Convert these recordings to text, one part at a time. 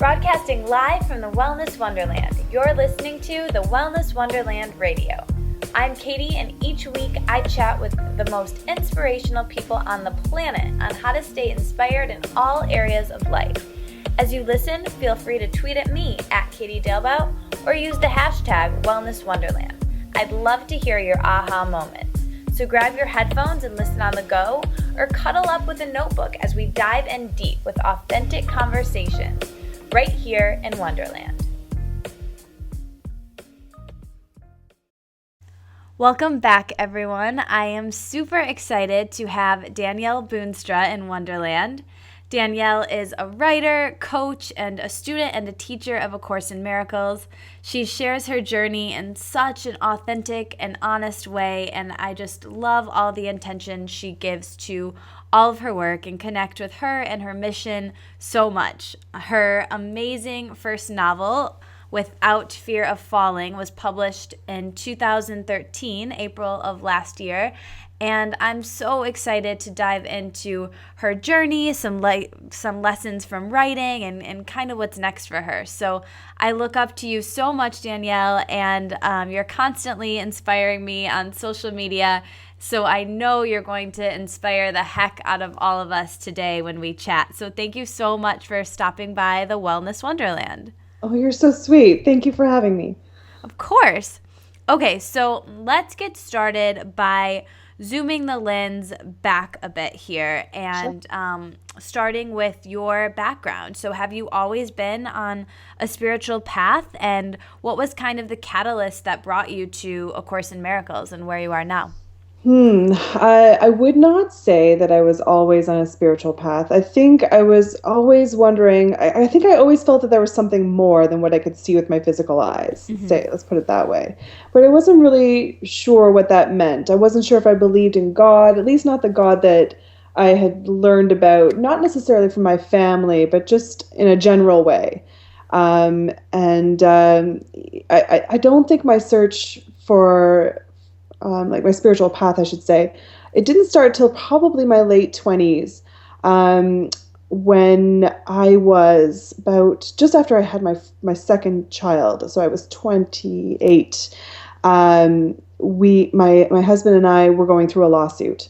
Broadcasting live from the Wellness Wonderland, you're listening to the Wellness Wonderland Radio. I'm Katie, and each week I chat with the most inspirational people on the planet on how to stay inspired in all areas of life. As you listen, feel free to tweet at me at Katie Dalebout or use the hashtag Wellness Wonderland. I'd love to hear your aha moments. So grab your headphones and listen on the go, or cuddle up with a notebook as we dive in deep with authentic conversations right here in Wonderland. Welcome back, everyone. I am super excited to have Danielle Boonstra in Wonderland. Danielle is a writer, coach, and a student and a teacher of A Course in Miracles. She shares her journey in such an authentic and honest way, and I just love all the intention she gives to all of her work and connect with her and her mission so much. Her amazing first novel, Without Fear of Falling, was published in 2013, April of last year, and I'm so excited to dive into her journey, some lessons from writing, and kind of what's next for her. So I look up to you so much, Danielle, and you're constantly inspiring me on social media. So I know you're going to inspire the heck out of all of us today when we chat. So thank you so much for stopping by the Wellness Wonderland. Oh, you're so sweet. Thank you for having me. Of course. Okay, so let's get started by zooming the lens back a bit here and starting with your background. So have you always been on a spiritual path, and what was kind of the catalyst that brought you to A Course in Miracles and where you are now? I would not say that I was always on a spiritual path. I think I was always wondering, I think I always felt that there was something more than what I could see with my physical eyes. Let's put it that way. But I wasn't really sure what that meant. I wasn't sure if I believed in God, at least not the God that I had learned about, not necessarily from my family, but just in a general way. I don't think my search for like my spiritual path, I should say, it didn't start till probably my late 20s, when I was about just after I had my second child. So I was 28. My husband and I were going through a lawsuit,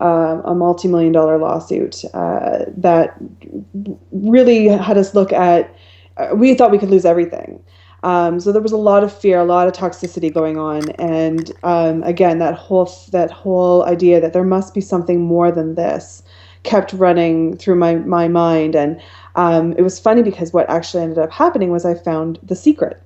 a multi-million-dollar lawsuit that really had us look at. We thought we could lose everything. So there was a lot of fear, a lot of toxicity going on, and again, that whole idea that there must be something more than this kept running through my mind. And it was funny because what actually ended up happening was I found The Secret,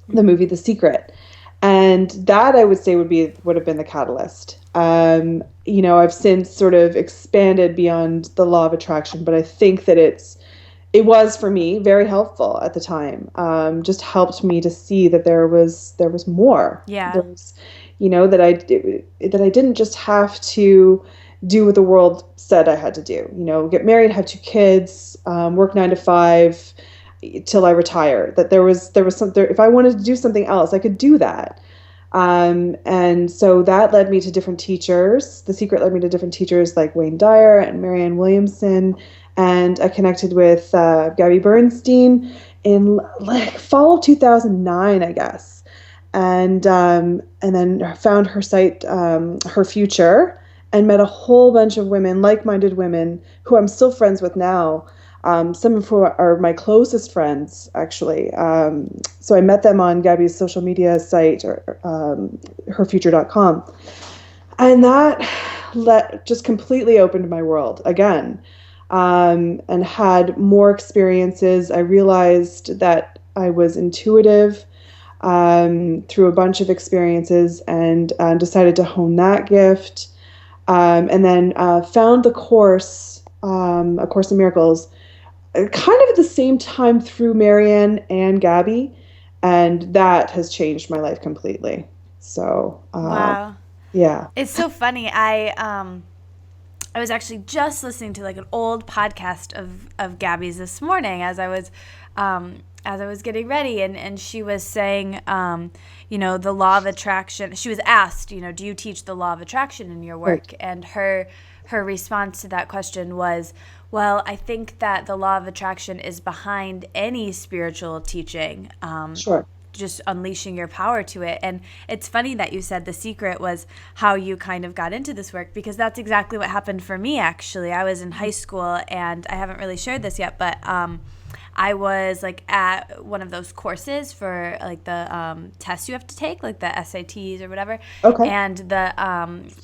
the movie The Secret, and that I would say would have been the catalyst. I've since sort of expanded beyond the law of attraction, but I think that it was for me very helpful at the time. Just helped me to see that there was more. Yeah. There was, that I didn't just have to do what the world said I had to do. Get married, have 2 kids, work 9 to 5 till I retire. That there was something. If I wanted to do something else, I could do that. And so that led me to different teachers. The Secret led me to different teachers like Wayne Dyer and Marianne Williamson. And I connected with Gabby Bernstein in like fall of 2009, I guess, and then found her site, Her Future, and met a whole bunch of women, like-minded women, who I'm still friends with now. Some of who are my closest friends, actually. So I met them on Gabby's social media site, or herfuture.com, and that just completely opened my world again. And had more experiences. I realized that I was intuitive through a bunch of experiences, and decided to hone that gift. And then found the course, A Course in Miracles, kind of at the same time through Marianne and Gabby, and that has changed my life completely. So, wow. Yeah. It's so funny. I was actually just listening to like an old podcast of Gabby's this morning as I was getting ready, and she was saying, the law of attraction. She was asked, do you teach the law of attraction in your work? Right. And her response to that question was, Well, I think that the law of attraction is behind any spiritual teaching. Sure. Just unleashing your power to it. And it's funny that you said the secret was how you kind of got into this work, because that's exactly what happened for me, actually. I was in high school, and I haven't really shared this yet, but I was like at one of those courses for like the tests you have to take, like the SATs or whatever. Okay. And the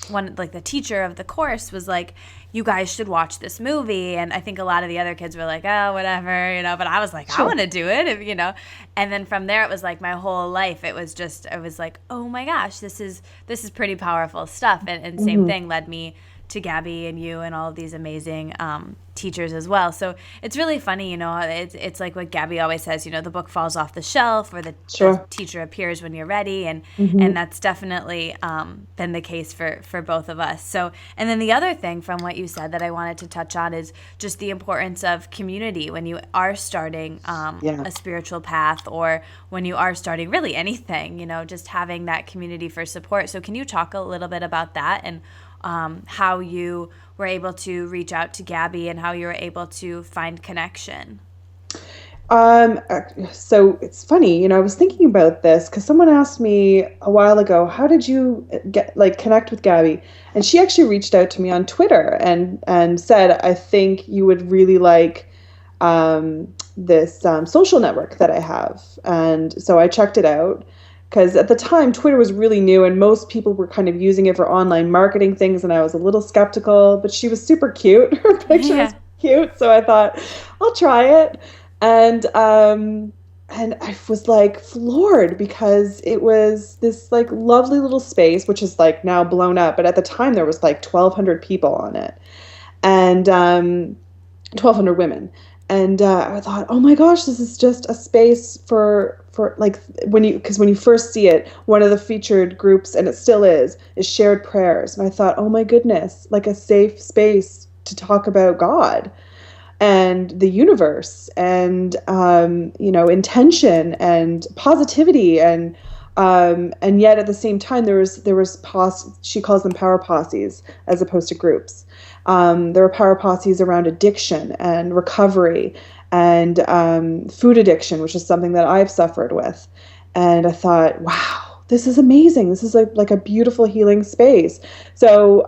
one, like the teacher of the course was like, "You guys should watch this movie." And I think a lot of the other kids were like, "Oh, whatever," but I was like, "I Sure. want to do it," And then from there, it was like my whole life. It was just, I was like, "Oh my gosh, this is pretty powerful stuff." And same thing led me to Gabby and you and all of these amazing teachers as well. So it's really funny, it's like what Gabby always says, the book falls off the shelf, or the Sure. teacher appears when you're ready. And Mm-hmm. and that's definitely been the case for both of us. So, and then the other thing from what you said that I wanted to touch on is just the importance of community when you are starting Yeah. a spiritual path, or when you are starting really anything, just having that community for support. So can you talk a little bit about that, and how you were able to reach out to Gabby, and how you were able to find connection? So it's funny, I was thinking about this because someone asked me a while ago, how did you connect with Gabby? And she actually reached out to me on Twitter and said, I think you would really like this social network that I have. And so I checked it out because at the time Twitter was really new and most people were kind of using it for online marketing things. And I was a little skeptical, but she was super cute. Her picture was Yeah. cute. So I thought, I'll try it. And I was like floored because it was this like lovely little space, which is like now blown up. But at the time there was like 1,200 people on it, and 1,200 women. And I thought, oh my gosh, this is just a space for like because when you first see it, one of the featured groups, and it still is shared prayers. And I thought, oh my goodness, like a safe space to talk about God and the universe, and intention and positivity, and yet at the same time she calls them power posses as opposed to groups. There were power posses around addiction and recovery and food addiction, which is something that I've suffered with. And I thought, wow, this is amazing. This is like a beautiful healing space. So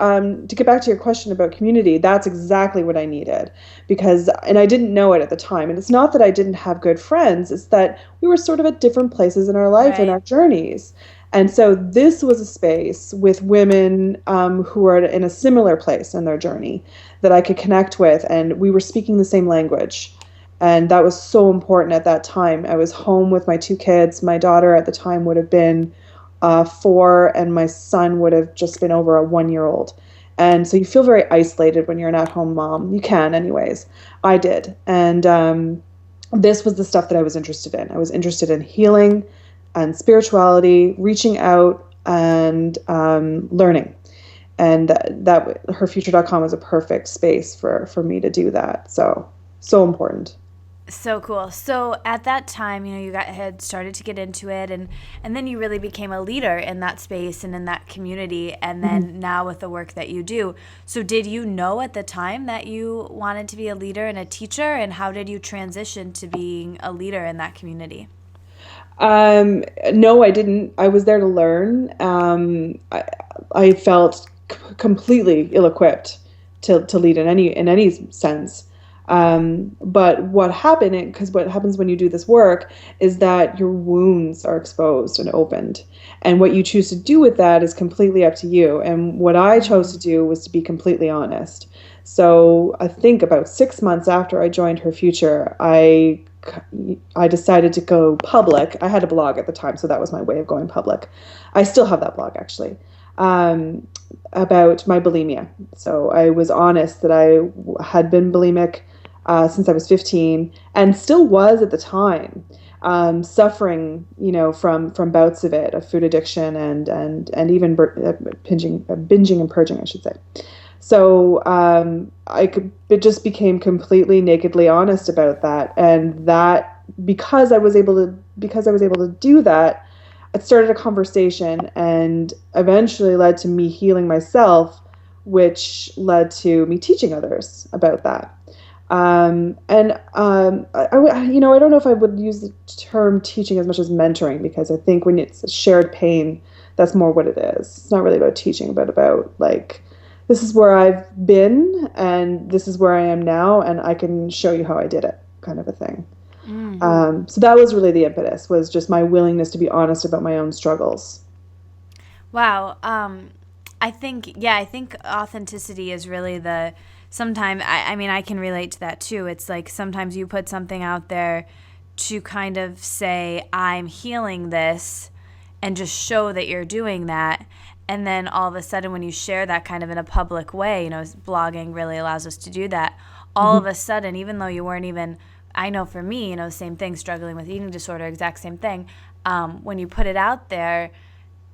to get back to your question about community, that's exactly what I needed, and I didn't know it at the time. And it's not that I didn't have good friends. It's that we were sort of at different places in our life and Right. our journeys. And so this was a space with women who are in a similar place in their journey that I could connect with. And we were speaking the same language. And that was so important at that time. I was home with my two kids. My daughter at the time would have been 4, and my son would have just been over a 1-year-old. And so you feel very isolated when you're an at-home mom. You can, anyways. I did. And this was the stuff that I was interested in. I was interested in healing and spirituality, reaching out, and learning. And that herfuture.com was a perfect space for me to do that. So important. So cool. So at that time, had started to get into it, and then you really became a leader in that space and in that community, and then now with the work that you do. So did you know at the time that you wanted to be a leader and a teacher, and how did you transition to being a leader in that community? No, I didn't. I was there to learn. I felt completely ill-equipped to lead in any sense. But what happened, because what happens when you do this work is that your wounds are exposed and opened. And what you choose to do with that is completely up to you. And what I chose to do was to be completely honest. So I think about 6 months after I joined Her Future, I decided to go public. I had a blog at the time, so that was my way of going public. I still have that blog, actually, about my bulimia. So I was honest that I had been bulimic since I was 15, and still was at the time, suffering, from bouts of it, of food addiction and even binging and purging, I should say. So it just became completely nakedly honest about that, and that because I was able to do that, it started a conversation, and eventually led to me healing myself, which led to me teaching others about that. I don't know if I would use the term teaching as much as mentoring, because I think when it's a shared pain, that's more what it is. It's not really about teaching, but about like, this is where I've been and this is where I am now, and I can show you how I did it, kind of a thing. So that was really the impetus, was just my willingness to be honest about my own struggles. Wow. I think authenticity is really sometimes, I mean, I can relate to that too. It's like sometimes you put something out there to kind of say, I'm healing this, and just show that you're doing that. And then all of a sudden, when you share that kind of in a public way, blogging really allows us to do that. All of Mm-hmm. a sudden, even though you weren't even, I know for me, same thing, struggling with eating disorder, exact same thing. When you put it out there,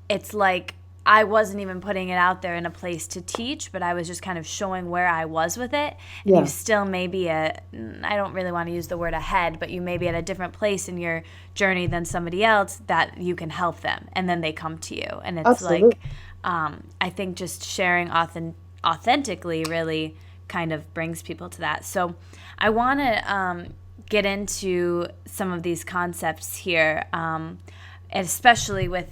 it's like I wasn't even putting it out there in a place to teach, but I was just kind of showing where I was with it. And you Yeah, still may be I don't really want to use the word ahead, but you may be at a different place in your journey than somebody else that you can help them. And then they come to you. And it's absolutely. like, I think just sharing authentically really kind of brings people to that. So I want to get into some of these concepts here. Especially with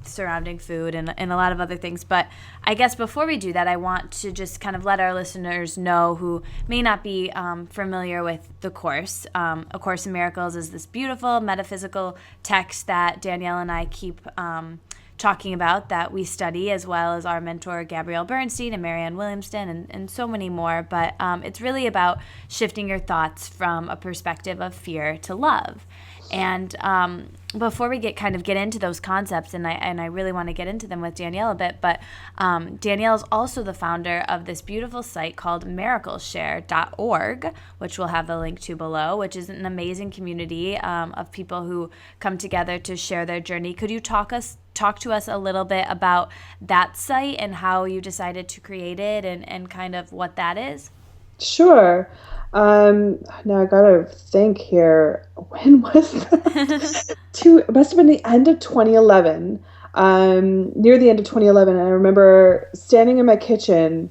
surrounding food and a lot of other things. But I guess before we do that, I want to just kind of let our listeners know who may not be familiar with the Course. A Course in Miracles is this beautiful metaphysical text that Danielle and I keep talking about, that we study, as well as our mentor Gabrielle Bernstein and Marianne Williamston and so many more. But it's really about shifting your thoughts from a perspective of fear to love. And before we get into those concepts, and I really want to get into them with Danielle a bit, but Danielle is also the founder of this beautiful site called miracleshare.org, which we'll have the link to below, which is an amazing community of people who come together to share their journey. Could you talk to us a little bit about that site and how you decided to create it, and kind of what that is? Sure. Now I gotta think here. When was that? It must have been the end of 2011. Near the end of 2011, and I remember standing in my kitchen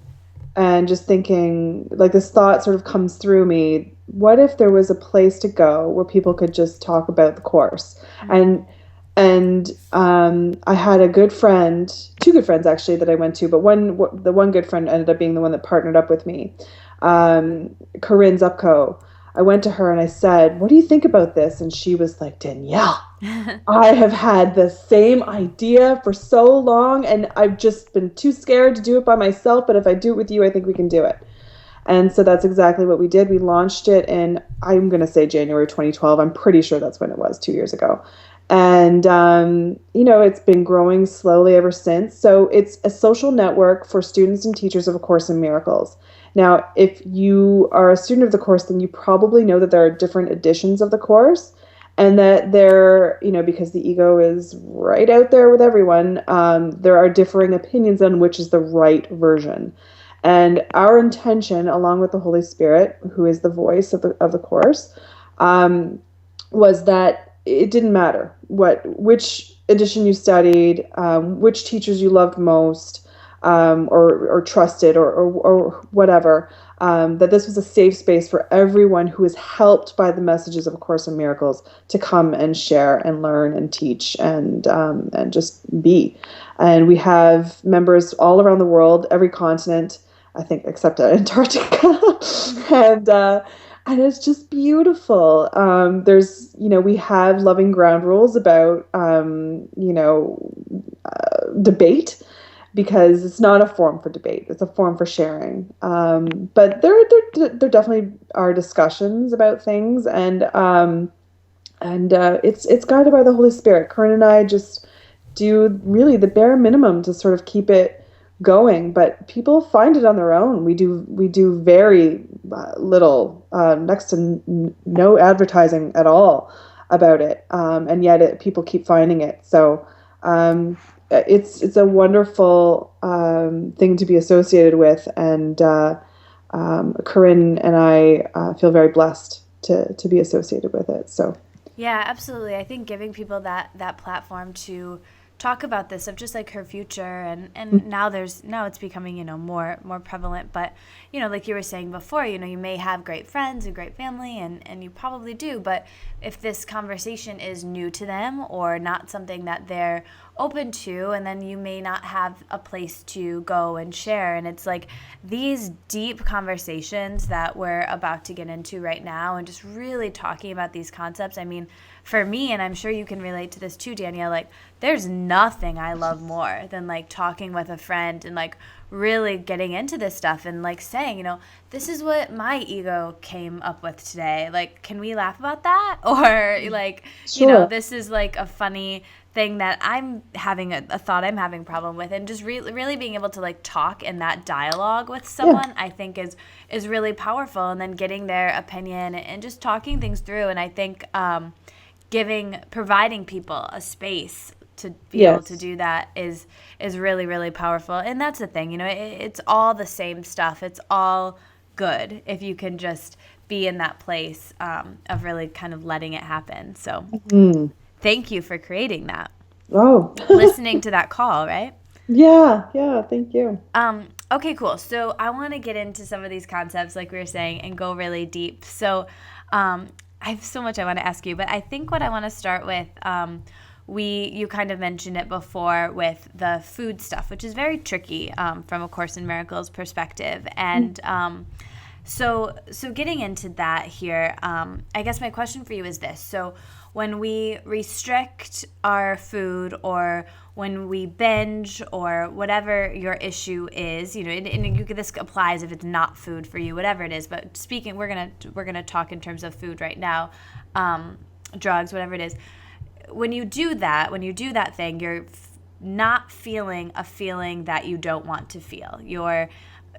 and just thinking, like, this thought sort of comes through me. What if there was a place to go where people could just talk about the Course? And I had a good friend, two good friends actually, that I went to, but the one good friend ended up being the one that partnered up with me, Corinne Zupko. I went to her and I said, "What do you think about this?" And she was like, "Danielle, I have had the same idea for so long, and I've just been too scared to do it by myself, but if I do it with you, I think we can do it." And so that's exactly what we did. We launched it in, I'm going to say, January 2012. I'm pretty sure that's when it was, 2 years ago. And, it's been growing slowly ever since. So it's a social network for students and teachers of A Course in Miracles. Now, if you are a student of the Course, then you probably know that there are different editions of the Course, and that because the ego is right out there with everyone, there are differing opinions on which is the right version. And our intention, along with the Holy Spirit, who is the voice of the Course, was that it didn't matter which edition you studied, which teachers you loved most, or trusted, or whatever. That this was a safe space for everyone who is helped by the messages of A Course in Miracles to come and share and learn and teach and just be. And we have members all around the world, every continent, I think, except Antarctica, and it's just beautiful. We have loving ground rules about debate, because it's not a forum for debate; it's a forum for sharing. But there definitely are discussions about things, and it's guided by the Holy Spirit. Corinne and I just do really the bare minimum to sort of keep it going, but people find it on their own. We do very little, next to no advertising at all about it, and yet people keep finding it. So it's a wonderful thing to be associated with, and Corinne and I feel very blessed to be associated with it. So Yeah, absolutely. I think giving people that platform to talk about this of just like her future, and now it's becoming, more prevalent. But like you were saying before, you may have great friends and great family, and you probably do, but if this conversation is new to them or not something that they're open to, and then you may not have a place to go and share. And it's like these deep conversations that we're about to get into right now, and just really talking about these concepts. I mean, for me, and I'm sure you can relate to this too, Danielle, like there's nothing I love more than like talking with a friend and like really getting into this stuff and like saying, this is what my ego came up with today. Like, can we laugh about that? Or like, Sure. this is like a funny thing that I'm having a thought I'm having problem with, and just really being able to like talk in that dialogue with someone, I think is really powerful. And then getting their opinion and just talking things through. And I think providing people a space to be able to do that is really, really powerful. And that's the thing, it's all the same stuff. It's all good if you can just be in that place of really kind of letting it happen. So thank you for creating that. Oh. Listening to that call, right? Yeah, thank you. Okay, cool. So I want to get into some of these concepts, like we were saying, and go really deep. So I have so much I want to ask you, but I think what I want to start with, you kind of mentioned it before with the food stuff, which is very tricky from A Course in Miracles perspective. And so getting into that here, I guess my question for you is this. So when we restrict our food, or when we binge, or whatever your issue is, this applies if it's not food for you, whatever it is. But we're gonna talk in terms of food right now, drugs, whatever it is. When you do that thing, you're not feeling a feeling that you don't want to feel. You're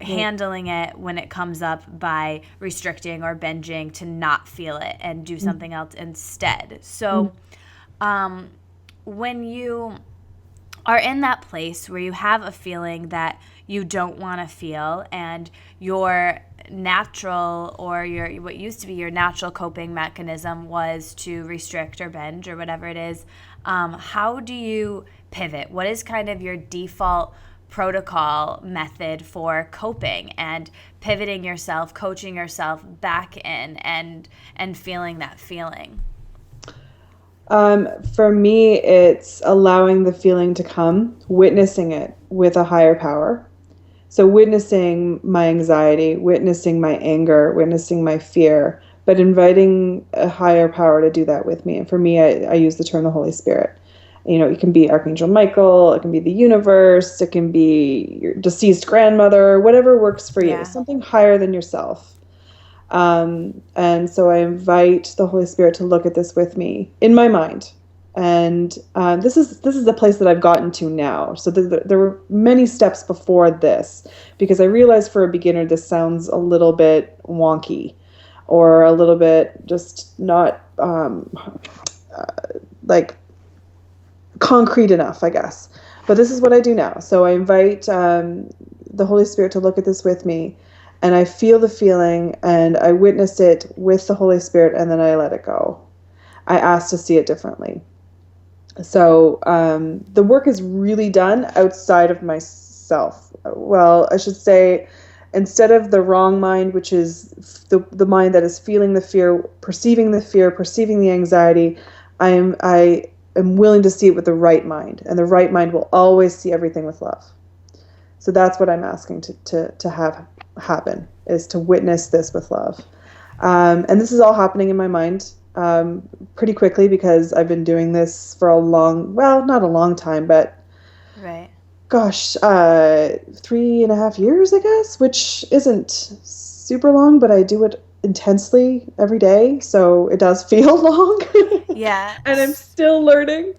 handling it when it comes up by restricting or binging to not feel it and do something else instead. So when you are in that place where you have a feeling that you don't want to feel, and your natural, or what used to be your natural coping mechanism was to restrict or binge or whatever it is, how do you pivot? What is kind of your default protocol method for coping and pivoting yourself, coaching yourself back in and feeling that feeling? For me, it's allowing the feeling to come, witnessing it with a higher power. So witnessing my anxiety, witnessing my anger, witnessing my fear, but inviting a higher power to do that with me. And for me, I use the term the Holy Spirit. It can be Archangel Michael, it can be the universe, it can be your deceased grandmother, whatever works for you, something higher than yourself. And so I invite the Holy Spirit to look at this with me in my mind. And this is the place that I've gotten to now. So there were many steps before this, because I realized for a beginner this sounds a little bit wonky, or a little bit just not like concrete enough, I guess. But this is what I do now. So I invite the Holy Spirit to look at this with me, and I feel the feeling, and I witness it with the Holy Spirit, and then I let it go. I ask to see it differently. So the work is really done outside of myself. Well, I should say, instead of the wrong mind, which is the mind that is feeling the fear, perceiving the anxiety, I am willing to see it with the right mind, and the right mind will always see everything with love. So that's what I'm asking to have happen, is to witness this with love. And this is all happening in my mind pretty quickly, because I've been doing this for not a long time, but gosh, 3.5 years, I guess, which isn't super long, but I do it intensely every day, so it does feel long. Yeah. And I'm still learning.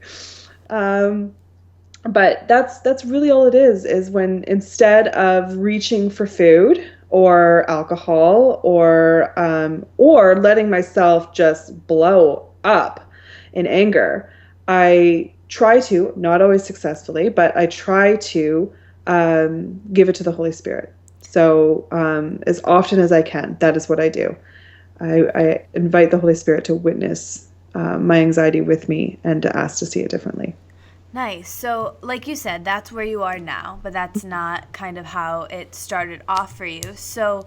But that's really all it is when, instead of reaching for food or alcohol or letting myself just blow up in anger, I try to, not always successfully, but I try to give it to the Holy Spirit. So as often as I can, that is what I do. I invite the Holy Spirit to witness my anxiety with me, and to ask to see it differently. Nice. So, like you said, that's where you are now, but that's not kind of how it started off for you. So,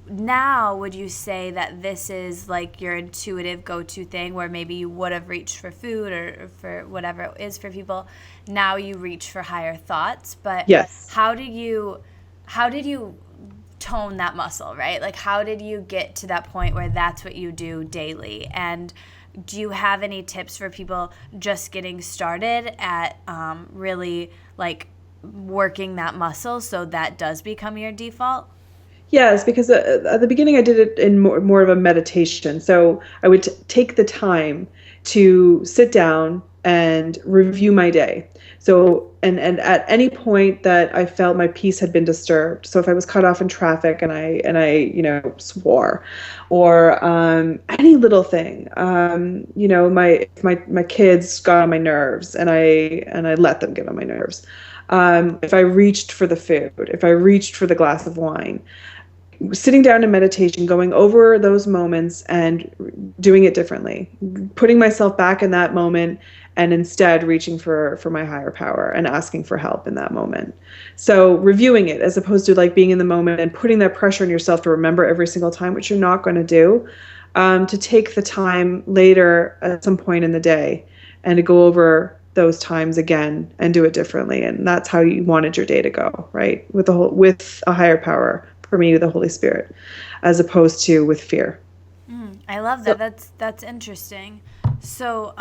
now would you say that this is like your intuitive go-to thing where maybe you would have reached for food or for whatever it is for people, now you reach for higher thoughts, but Yes. how did you tone that muscle, right? Like how did you get to that point where that's what you do daily? And do you have any tips for people just getting started at really like working that muscle so that does become your default? Yes, because at the beginning I did it in more of a meditation. So I would take the time to sit down and review my day. So and at any point that I felt my peace had been disturbed. So if I was cut off in traffic and I swore, or any little thing, my kids got on my nerves and I let them get on my nerves. If I reached for the food, if I reached for the glass of wine, sitting down in meditation, going over those moments and doing it differently, putting myself back in that moment and instead reaching for my higher power and asking for help in that moment. So reviewing it as opposed to like being in the moment and putting that pressure on yourself to remember every single time, which you're not going to do, to take the time later at some point in the day and to go over those times again and do it differently. And that's how you wanted your day to go, right? With a higher power, for me, the Holy Spirit, as opposed to with fear. I love that. That's interesting. So,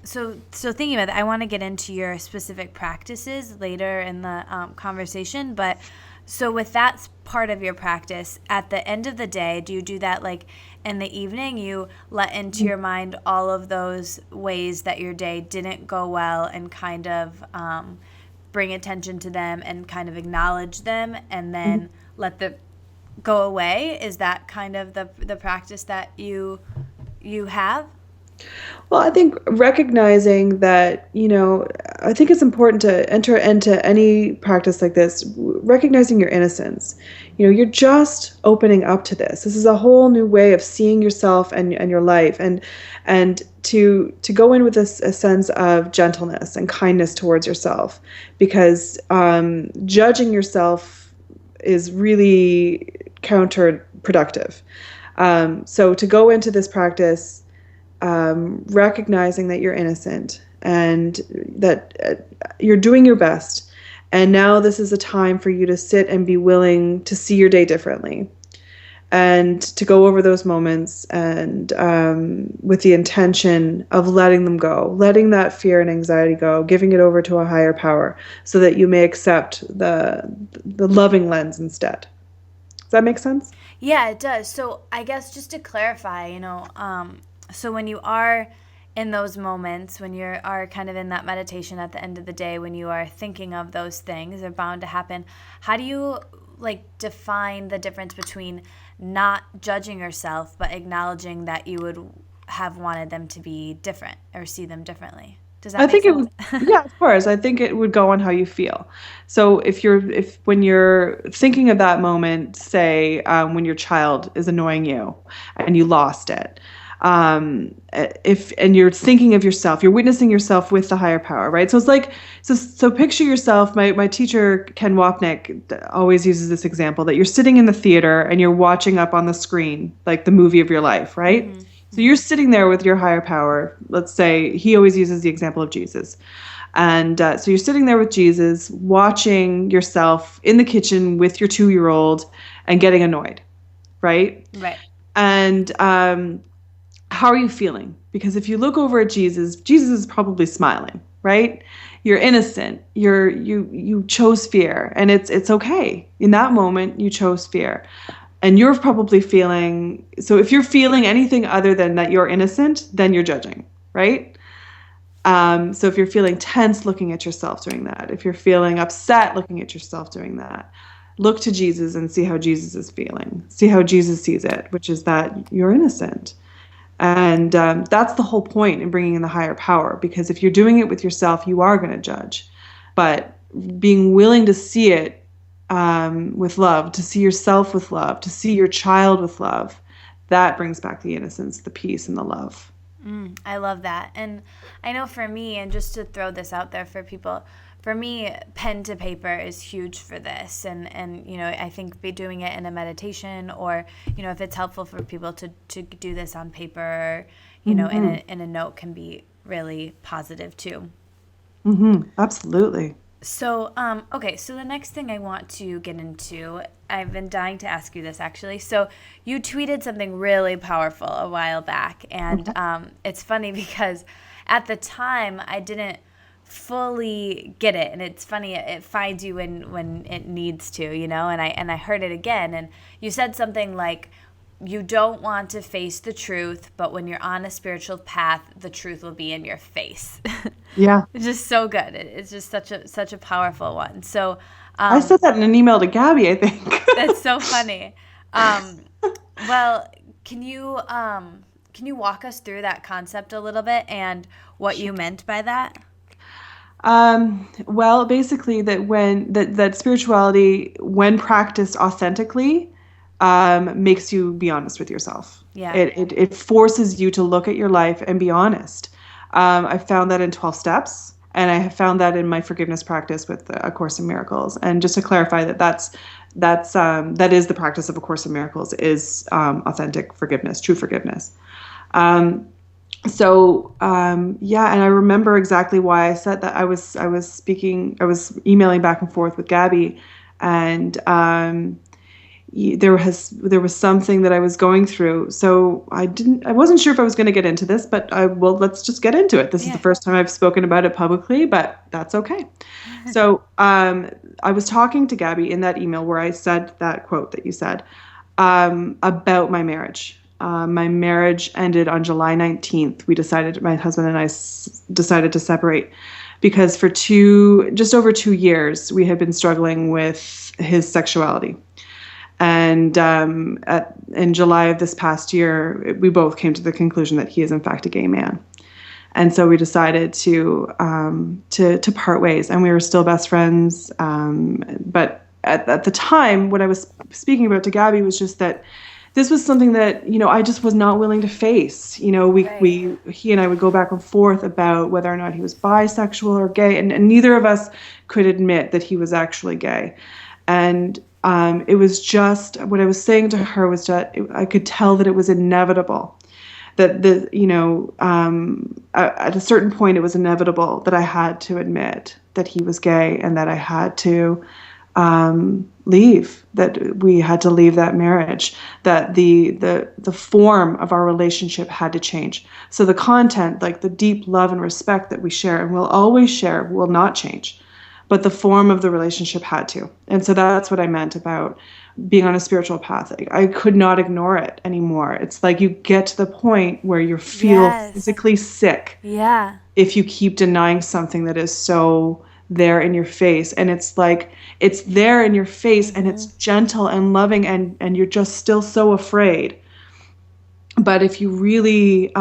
so thinking about that, I want to get into your specific practices later in the conversation. But so with that part of your practice, at the end of the day, do you do that like in the evening? You let into your mind all of those ways that your day didn't go well and kind of bring attention to them and kind of acknowledge them and then let them go away? Is that kind of the practice that you have? Well, I think recognizing that, I think it's important to enter into any practice like this, recognizing your innocence. You're just opening up to this. This is a whole new way of seeing yourself and your life, and to go in with a sense of gentleness and kindness towards yourself, because judging yourself is really counterproductive. So to go into this practice, recognizing that you're innocent and that you're doing your best. And now this is a time for you to sit and be willing to see your day differently and to go over those moments and with the intention of letting them go, letting that fear and anxiety go, giving it over to a higher power so that you may accept the loving lens instead. Does that make sense? Yeah, it does. So I guess just to clarify, so when you are in those moments, when you are kind of in that meditation at the end of the day, when you are thinking of those things, they're bound to happen. How do you like define the difference between not judging yourself, but acknowledging that you would have wanted them to be different or see them differently? Does that I make think it sense? would, yeah, of course. I think it would go on how you feel. So if when you're thinking of that moment, say when your child is annoying you and you lost it, and you're thinking of yourself, you're witnessing yourself with the higher power, right? So it's like, so picture yourself. My teacher Ken Wapnick always uses this example that you're sitting in the theater and you're watching up on the screen like the movie of your life, right? Mm-hmm. So you're sitting there with your higher power. Let's say he always uses the example of Jesus. And so you're sitting there with Jesus, watching yourself in the kitchen with your 2-year-old and getting annoyed, right? Right. And how are you feeling? Because if you look over at Jesus, Jesus is probably smiling, right? You're innocent. You chose fear, and it's okay. In that moment, you chose fear. And you're probably feeling, so if you're feeling anything other than that you're innocent, then you're judging, right? So if you're feeling tense looking at yourself doing that, if you're feeling upset looking at yourself doing that, look to Jesus and see how Jesus is feeling. See how Jesus sees it, which is that you're innocent. And that's the whole point in bringing in the higher power, because if you're doing it with yourself, you are going to judge. But being willing to see it with love, to see yourself with love, to see your child with love, that brings back the innocence, the peace, and the love. I love that. And I know for me, and just to throw this out there for people, for me, pen to paper is huge for this. And I think be doing it in a meditation, or, if it's helpful for people to do this on paper, in a note, can be really positive too. Absolutely. So, okay, so the next thing I want to get into, I've been dying to ask you this actually. So, you tweeted something really powerful a while back, and it's funny because at the time I didn't fully get it, and it's funny, it finds you when it needs to, and I heard it again, and you said something like, you don't want to face the truth, but when you're on a spiritual path, the truth will be in your face. Yeah. It's just so good. It's just such a powerful one. So I said that in an email to Gabby, I think. that's so funny. Well, can you walk us through that concept a little bit and what you meant by that? Well, basically that spirituality, when practiced authentically, makes you be honest with yourself. Yeah. It forces you to look at your life and be honest. I found that in 12 steps, and I have found that in my forgiveness practice with A Course in Miracles. And just to clarify that is the practice of A Course in Miracles, is authentic forgiveness, true forgiveness. And I remember exactly why I said that. I was emailing back and forth with Gabby, and there was something that I was going through. So I wasn't sure if I was going to get into this, but let's just get into it. This is the first time I've spoken about it publicly, but that's okay. So I was talking to Gabby in that email where I said that quote that you said about my marriage. My marriage ended on July 19th. My husband and I decided to separate because for just over 2 years, we had been struggling with his sexuality. And in July of this past year, we both came to the conclusion that he is in fact a gay man. And so we decided to part ways, and we were still best friends. But at the time, what I was speaking about to Gabby was just that this was something that, I just was not willing to face. He and I would go back and forth about whether or not he was bisexual or gay, and neither of us could admit that he was actually gay. And it was just, what I was saying to her was that I could tell that it was inevitable, that at a certain point it was inevitable that I had to admit that he was gay, and that I had to leave, that we had to leave that marriage, that the form of our relationship had to change. So the content, like the deep love and respect that we share and will always share, will not change. But the form of the relationship had to. And so that's what I meant about being on a spiritual path. I could not ignore it anymore. It's like you get to the point where you feel physically sick if you keep denying something that is so there in your face. And it's like, it's there in your face, and it's gentle and loving, and you're just still so afraid. But if you really,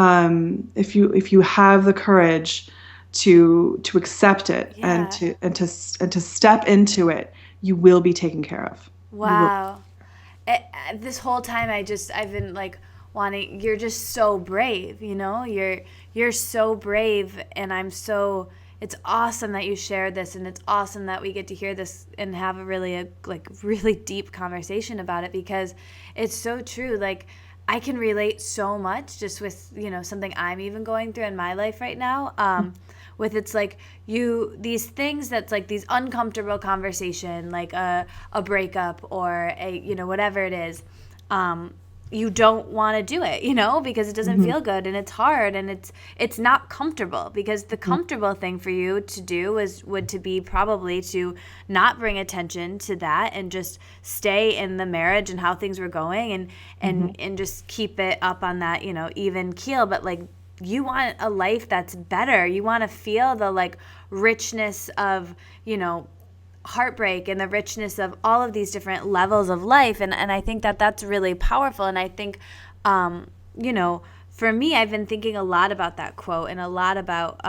if you have the courage to accept it and to step into it, you will be taken care of. Wow. This whole time I've been like wanting, you're just so brave, you're so brave, and it's awesome that you shared this, and it's awesome that we get to hear this and have a really deep conversation about it, because it's so true. Like, I can relate so much just with, something I'm even going through in my life right now. With it's like these things that's like these uncomfortable conversation, like a breakup or whatever it is. You don't want to do it, because it doesn't feel good, and it's hard, and it's not comfortable, because the comfortable thing for you to do would to be probably to not bring attention to that and just stay in the marriage and how things were going, and just keep it up on that, even keel. But like, you want a life that's better. You want to feel the richness of, heartbreak, and the richness of all of these different levels of life. And I think that that's really powerful. And I think, for me, I've been thinking a lot about that quote and a lot about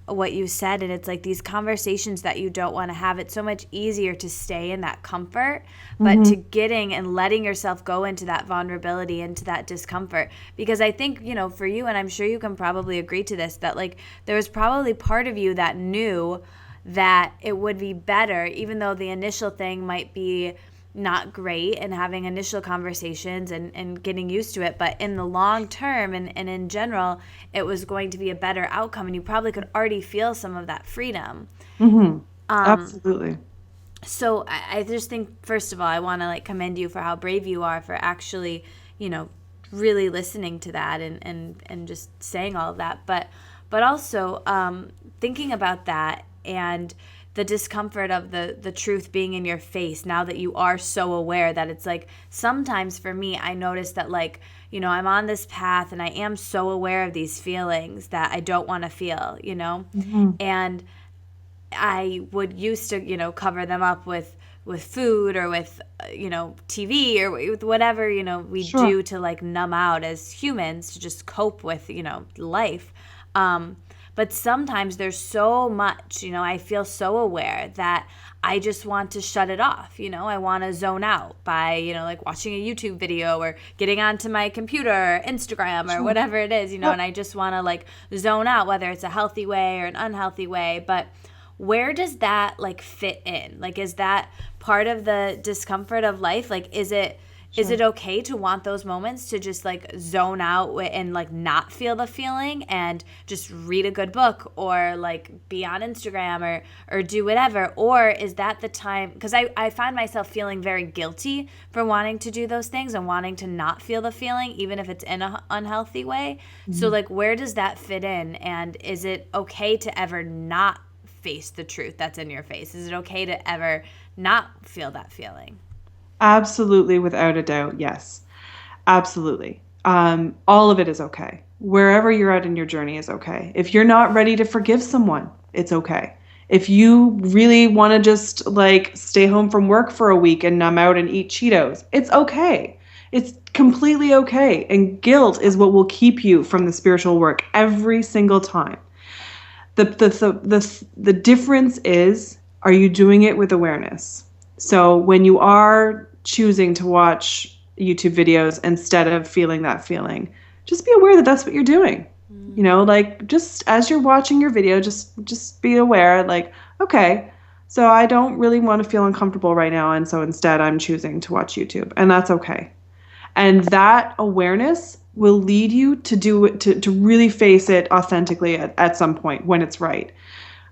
what you said. And it's like these conversations that you don't want to have. It's so much easier to stay in that comfort, but to getting and letting yourself go into that vulnerability, into that discomfort. Because I think, for you, and I'm sure you can probably agree to this, that like there was probably part of you that knew that it would be better, even though the initial thing might be not great, and having initial conversations and getting used to it, but in the long term and in general, it was going to be a better outcome, and you probably could already feel some of that freedom. Absolutely. So I just think, first of all, I want to like commend you for how brave you are for actually, really listening to that and just saying all of that, but also thinking about that and the discomfort of the truth being in your face now that you are so aware that it's like, sometimes for me, I notice that like, I'm on this path and I am so aware of these feelings that I don't want to feel, and I would used to, cover them up with food or with, TV or with whatever, we do to like numb out as humans to just cope with, life. But sometimes there's so much, I feel so aware that I just want to shut it off. I want to zone out by, like watching a YouTube video or getting onto my computer or Instagram or whatever it is, and I just want to like zone out, whether it's a healthy way or an unhealthy way. But where does that like fit in? Like, is that part of the discomfort of life? Like, is it okay to want those moments to just like zone out and like not feel the feeling and just read a good book or like be on Instagram or do whatever? Or is that the time? Because I find myself feeling very guilty for wanting to do those things and wanting to not feel the feeling, even if it's in an unhealthy way. So like, where does that fit in? And is it okay to ever not face the truth that's in your face? Is it okay to ever not feel that feeling? Absolutely, without a doubt, yes. Absolutely. All of it is okay. Wherever you're at in your journey is okay. If you're not ready to forgive someone, it's okay. If you really want to just like stay home from work for a week and numb out and eat Cheetos, it's okay. It's completely okay. And guilt is what will keep you from the spiritual work every single time. The difference is, are you doing it with awareness? So when you are choosing to watch YouTube videos instead of feeling that feeling, just be aware that that's what you're doing. Like just as you're watching your video, just be aware, like, okay, so I don't really want to feel uncomfortable right now. And so instead I'm choosing to watch YouTube, and that's okay. And that awareness will lead you to do it, to really face it authentically at some point when it's right.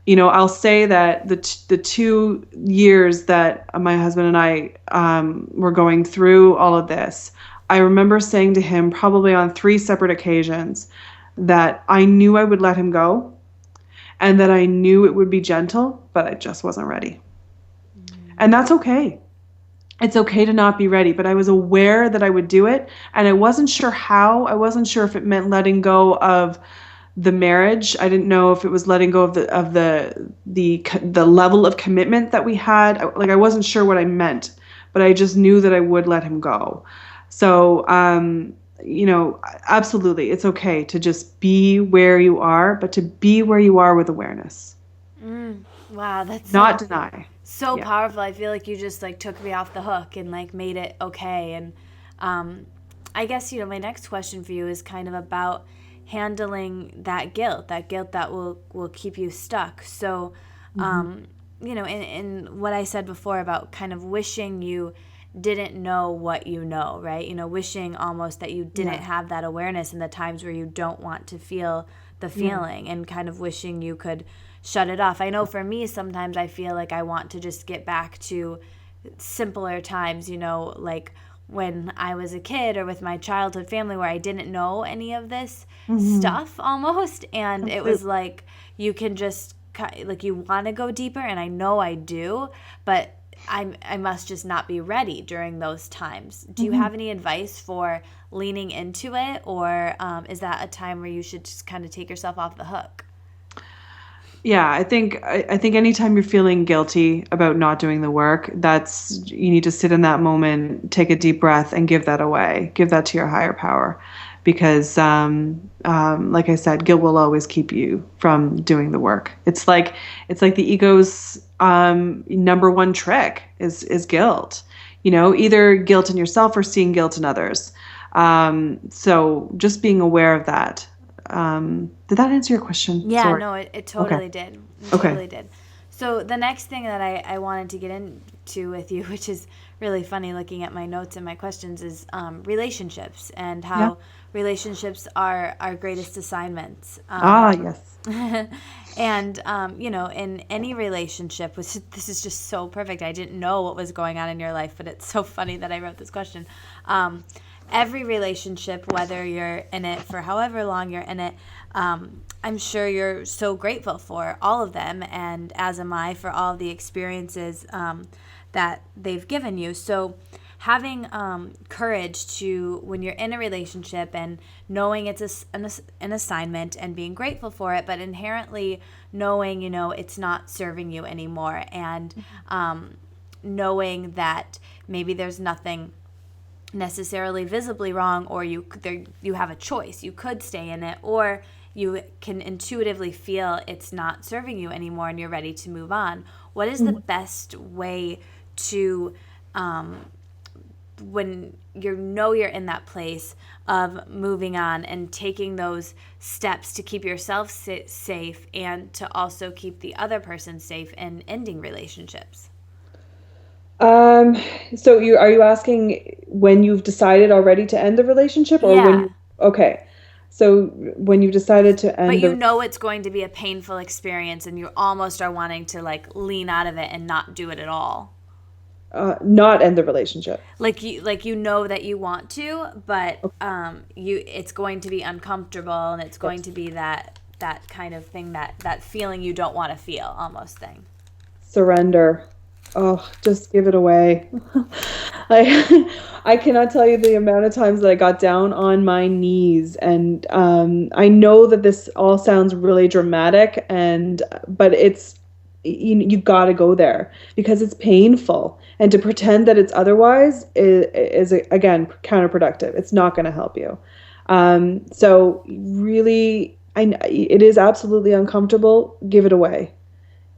I'll say that the 2 years that my husband and I were going through all of this, I remember saying to him probably on 3 separate occasions that I knew I would let him go and that I knew it would be gentle, but I just wasn't ready. And that's okay. It's okay to not be ready, but I was aware that I would do it, and I wasn't sure how. I wasn't sure if it meant letting go of the marriage. I didn't know if it was letting go of the level of commitment that we had. I wasn't sure what I meant, but I just knew that I would let him go. So, absolutely, it's okay to just be where you are, but to be where you are with awareness. Wow, that's not deny. So powerful. I feel like you just like took me off the hook and like made it okay. And I guess, my next question for you is kind of about handling that guilt that will keep you stuck. So, in what I said before about kind of wishing you didn't know what you know, right? Wishing almost that you didn't have that awareness in the times where you don't want to feel the feeling, and kind of wishing you could shut it off. I know for me, sometimes I feel like I want to just get back to simpler times, like when I was a kid or with my childhood family where I didn't know any of this stuff almost. And it was like, you can just, like, you want to go deeper, and I know I do, but I must just not be ready during those times. Do you have any advice for leaning into it, or is that a time where you should just kind of take yourself off the hook? Yeah, I think anytime you're feeling guilty about not doing the work, you need to sit in that moment, take a deep breath, and give that away. Give that to your higher power. because, like I said, guilt will always keep you from doing the work. It's like the ego's number one trick is guilt. Either guilt in yourself or seeing guilt in others. So just being aware of that. Did that answer your question? Yeah, Sorry. no, it totally did. It Okay. totally did. So the next thing that I wanted to get into with you, which is really funny looking at my notes and my questions, is relationships and Yeah. how relationships are our greatest assignments. Yes. And, in any relationship, this is just so perfect. I didn't know what was going on in your life, but it's so funny that I wrote this question. Every relationship, whether you're in it for however long you're in it, I'm sure you're so grateful for all of them, and as am I for all of the experiences that they've given you. So having courage to, when you're in a relationship and knowing it's an assignment and being grateful for it, but inherently knowing, it's not serving you anymore, and knowing that maybe there's nothing necessarily visibly wrong, or you have a choice. You could stay in it, or you can intuitively feel it's not serving you anymore and you're ready to move on. What is the best way to when you're in that place of moving on and taking those steps to keep yourself safe and to also keep the other person safe and ending relationships? So are you asking when you've decided already to end the relationship, or when Yeah. you, okay. So when you've decided to But end it's going to be a painful experience and you almost are wanting to lean out of it and not do it at all. not end the relationship. You know that you want to, but it's going to be uncomfortable, and it's going to be that kind of thing, that feeling you don't want to feel, almost thing. Surrender. Oh, just give it away. I cannot tell you the amount of times that I got down on my knees, and I know that this all sounds really dramatic, but you got to go there because it's painful, and to pretend that it's otherwise is again counterproductive. It's not going to help you. So really, it is absolutely uncomfortable. Give it away.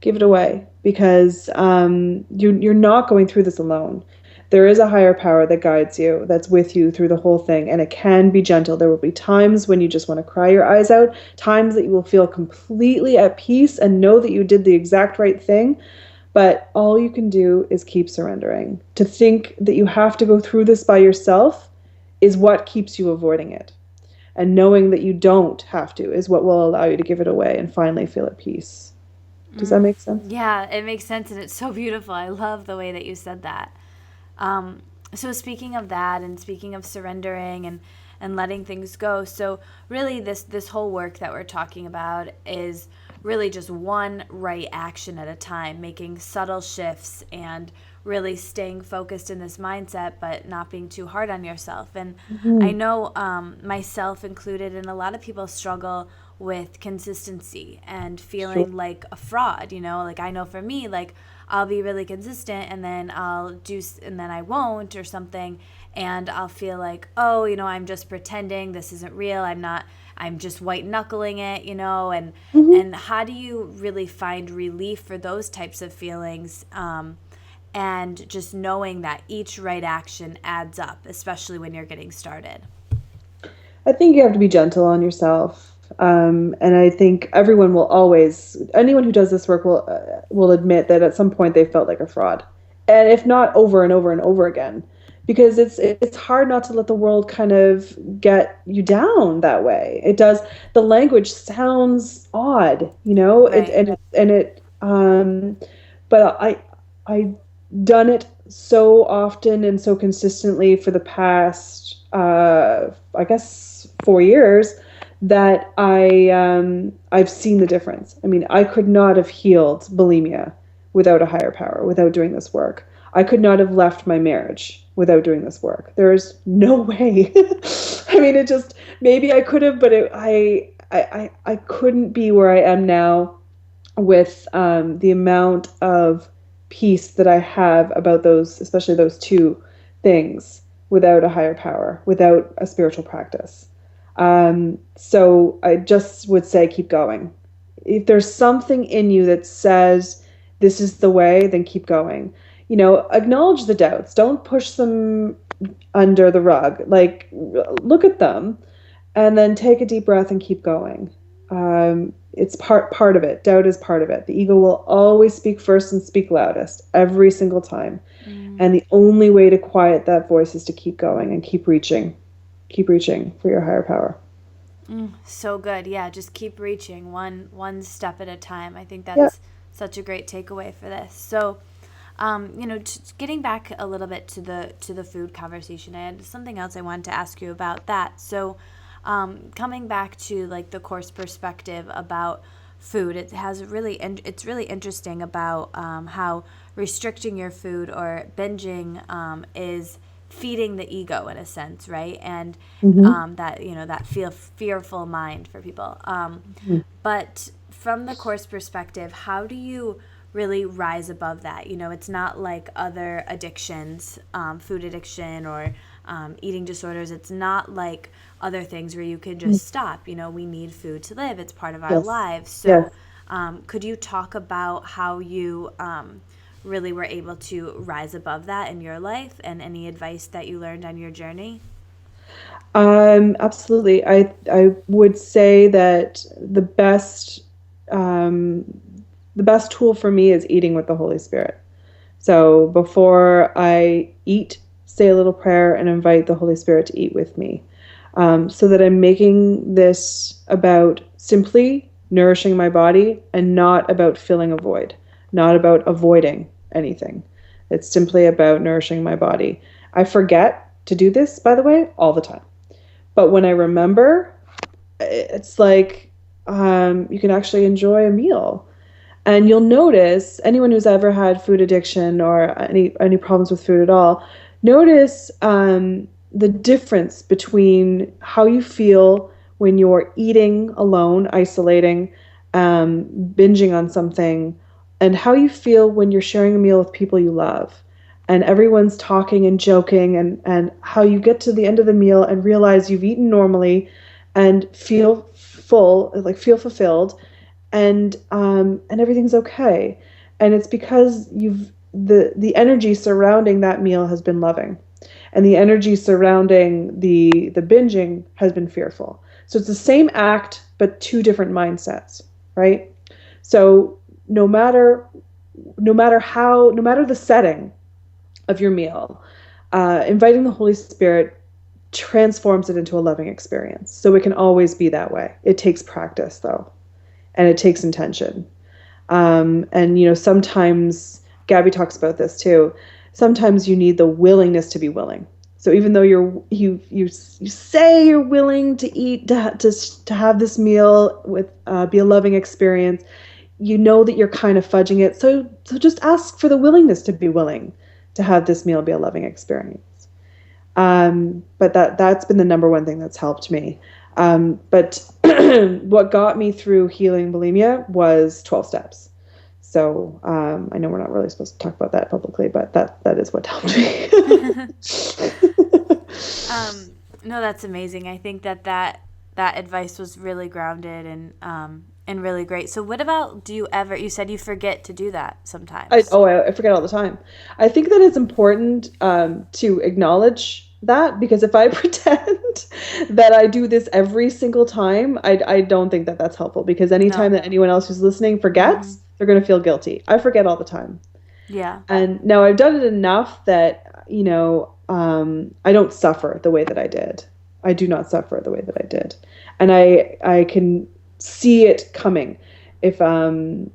Give it away, because you're not going through this alone. There is a higher power that guides you, that's with you through the whole thing, and it can be gentle. There will be times when you just want to cry your eyes out, times that you will feel completely at peace and know that you did the exact right thing, but all you can do is keep surrendering. To think that you have to go through this by yourself is what keeps you avoiding it. And knowing that you don't have to is what will allow you to give it away and finally feel at peace. Does that make sense? Yeah, it makes sense, and it's so beautiful. I love the way that you said that. So speaking of that, and speaking of surrendering and letting things go, so really this whole work that we're talking about is really just one right action at a time, making subtle shifts and really staying focused in this mindset, but not being too hard on yourself. And I know myself included, and a lot of people struggle with consistency and feeling like a fraud. I know for me, I'll be really consistent, and then and then I won't, or something, and I'll feel like, oh, I'm just pretending, this isn't real, I'm just white knuckling it, and how do you really find relief for those types of feelings, and just knowing that each right action adds up, especially when you're getting started? I think you have to be gentle on yourself. And I think anyone who does this work will admit that at some point they felt like a fraud, and if not over and over and over again, because it's hard not to let the world kind of get you down that way. It does. The language sounds odd, Right. but I've done it so often and so consistently for the past, I guess, 4 years, that I've seen the difference. I mean, I could not have healed bulimia without a higher power, without doing this work. I could not have left my marriage without doing this work. There's no way. I mean, maybe I could have, but I couldn't be where I am now with the amount of peace that I have about especially those two things, without a higher power, without a spiritual practice. So I just would say keep going. If there's something in you that says this is the way, then keep going. Acknowledge the doubts. Don't push them under the rug. Like, look at them and then take a deep breath and keep going. It's part of it. Doubt is part of it. The ego will always speak first and speak loudest every single time. And the only way to quiet that voice is to keep going and keep reaching for your higher power. So good. Yeah, just keep reaching one step at a time. I think that's such a great takeaway for this. So, just getting back a little bit to the food conversation, I had something else I wanted to ask you about that. So, coming back to like the course perspective about food, it's really interesting about how restricting your food or binging is feeding the ego in a sense, right? And that fearful mind for people. But from the course perspective, how do you really rise above that? It's not like other addictions, food addiction or eating disorders. It's not like other things where you can just stop. We need food to live. It's part of our lives. So could you talk about how you really were able to rise above that in your life and any advice that you learned on your journey? Absolutely. I would say that the best tool for me is eating with the Holy Spirit. So before I eat, say a little prayer and invite the Holy Spirit to eat with me. So that I'm making this about simply nourishing my body and not about filling a void, not about avoiding anything. It's simply about nourishing my body. I forget to do this, by the way, all the time. But when I remember, it's like you can actually enjoy a meal. And you'll notice, anyone who's ever had food addiction or any problems with food at all, notice the difference between how you feel when you're eating alone, isolating, binging on something, and how you feel when you're sharing a meal with people you love. And everyone's talking and joking, and how you get to the end of the meal and realize you've eaten normally and feel full, like feel fulfilled, and everything's okay. And it's because the energy surrounding that meal has been loving. And the energy surrounding the binging has been fearful. So it's the same act, but two different mindsets, right? So no matter the setting of your meal, inviting the Holy Spirit transforms it into a loving experience. So it can always be that way. It takes practice, though, and it takes intention. And sometimes Gabby talks about this too. Sometimes you need the willingness to be willing. So even though you say you're willing to eat, to have this meal with be a loving experience, you know that you're kind of fudging it. So just ask for the willingness to be willing to have this meal be a loving experience. But that's been the number one thing that's helped me. But what got me through healing bulimia was 12 steps. So I know we're not really supposed to talk about that publicly, but that is what helped me. No, that's amazing. I think that advice was really grounded and really great. So what about, you said you forget to do that sometimes? I forget all the time. I think that it's important to acknowledge that, because if I pretend that I do this every single time, I don't think that that's helpful, because anytime that anyone else who's listening forgets, they're going to feel guilty. I forget all the time. Yeah. And now I've done it enough that, I don't suffer the way that I did. I do not suffer the way that I did. And I can see it coming. If, I'm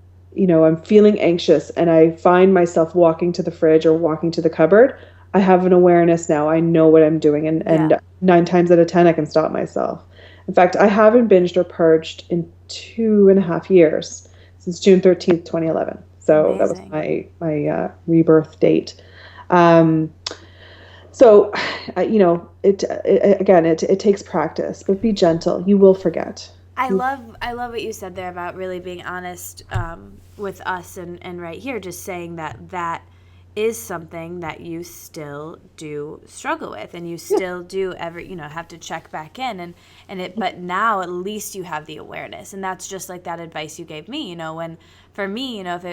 feeling anxious and I find myself walking to the fridge or walking to the cupboard, I have an awareness now. I know what I'm doing. And 9 times out of 10, I can stop myself. In fact, I haven't binged or purged in 2.5 years, since June 13th, 2011. So Amazing. That was my rebirth date. So, it takes practice, but be gentle. You will forget. I love what you said there about really being honest with us and right here, just saying that is something that you still do struggle with, and you still do have to check back in, but now at least you have the awareness. And that's just like that advice you gave me, when for me, if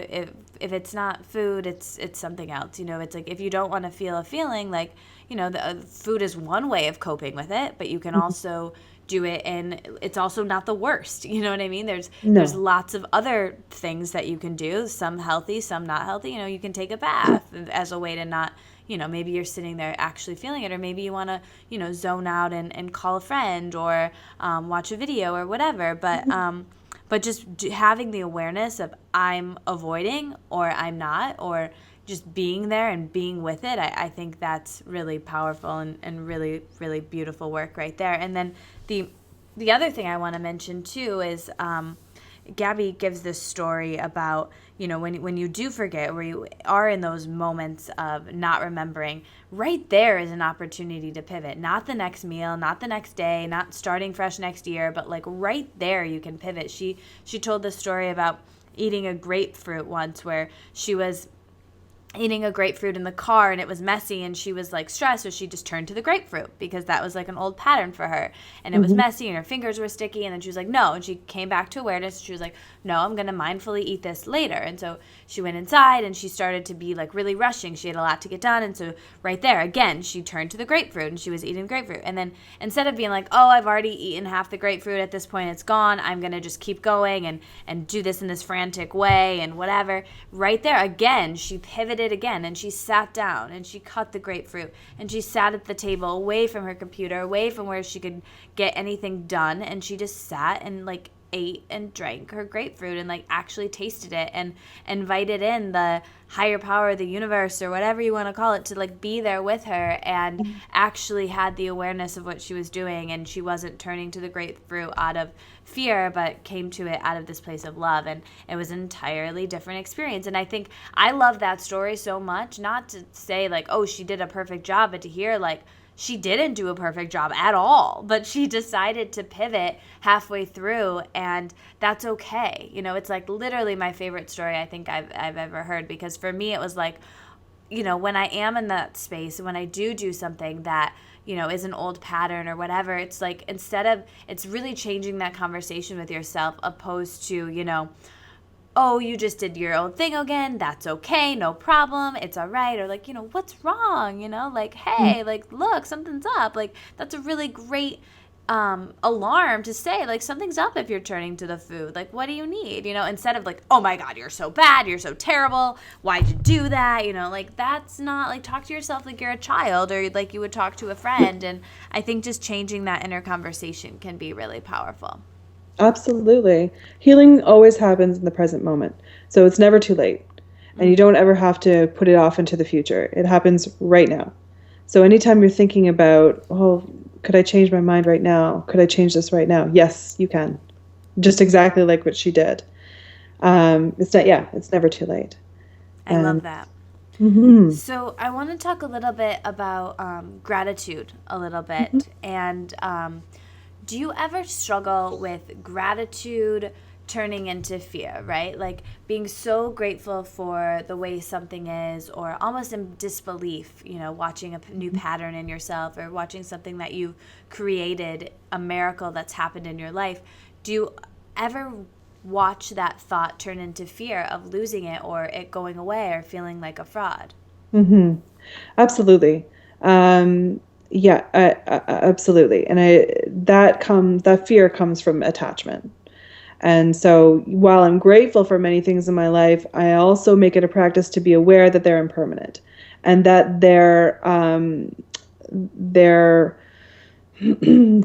it's not food, it's something else. It's like, if you don't want to feel a feeling, like, the food is one way of coping with it, but you can also do it, and it's also not the worst. You know what I mean? There's lots of other things that you can do, some healthy, some not healthy. You can take a bath as a way to not, maybe you're sitting there actually feeling it, or maybe you want to, zone out and call a friend, or watch a video or whatever. But just having the awareness of, I'm avoiding, or I'm not, or just being there and being with it, I think that's really powerful and really, really beautiful work right there. And then the other thing I want to mention too is Gabby gives this story about, when you do forget, where you are in those moments of not remembering, right there is an opportunity to pivot. Not the next meal, not the next day, not starting fresh next year, but like right there you can pivot. She told this story about eating a grapefruit once, where she was eating a grapefruit in the car and it was messy and she was like stressed, so she just turned to the grapefruit because that was like an old pattern for her, and it was messy and her fingers were sticky, and then she was like, no, and she came back to awareness. She was like, no, I'm going to mindfully eat this later. And so she went inside and she started to be like really rushing. She had a lot to get done, and so right there again she turned to the grapefruit and she was eating grapefruit. And then instead of being like, oh, I've already eaten half the grapefruit, at this point it's gone, I'm going to just keep going and do this in this frantic way and whatever, right there again she pivoted again, and she sat down and she cut the grapefruit, and she sat at the table away from her computer, away from where she could get anything done, and she just sat and like ate and drank her grapefruit and like actually tasted it and invited in the higher power, the universe, or whatever you want to call it, to like be there with her, and actually had the awareness of what she was doing. And she wasn't turning to the grapefruit out of fear, but came to it out of this place of love, and it was an entirely different experience. And I think I love that story so much, not to say like, oh, she did a perfect job, but to hear like, she didn't do a perfect job at all, but she decided to pivot halfway through, and that's okay. It's like literally my favorite story I think I've ever heard, because for me it was like, when I am in that space, when I do something that, is an old pattern or whatever, it's like, it's really changing that conversation with yourself, opposed to, oh, you just did your own thing again, that's okay, no problem, it's all right, or like, what's wrong, like, hey, like, look, something's up, like, that's a really great alarm to say, like, something's up if you're turning to the food, like, what do you need, instead of like, oh my God, you're so bad, you're so terrible, why'd you do that, like, that's not, like, talk to yourself like you're a child, or like you would talk to a friend. And I think just changing that inner conversation can be really powerful. Absolutely. Healing always happens in the present moment. So it's never too late. And you don't ever have to put it off into the future. It happens right now. So anytime you're thinking about, oh, could I change my mind right now? Could I change this right now? Yes, you can. Just exactly like what she did. It's never too late. I love that. Mm-hmm. So I want to talk a little bit about gratitude a little bit. And do you ever struggle with gratitude turning into fear, right? Like being so grateful for the way something is, or almost in disbelief, watching a new pattern in yourself, or watching something that you've created, a miracle that's happened in your life. Do you ever watch that thought turn into fear of losing it, or it going away, or feeling like a fraud? Mm-hmm. Absolutely. Absolutely. And that fear comes from attachment. And so while I'm grateful for many things in my life, I also make it a practice to be aware that they're impermanent, and that their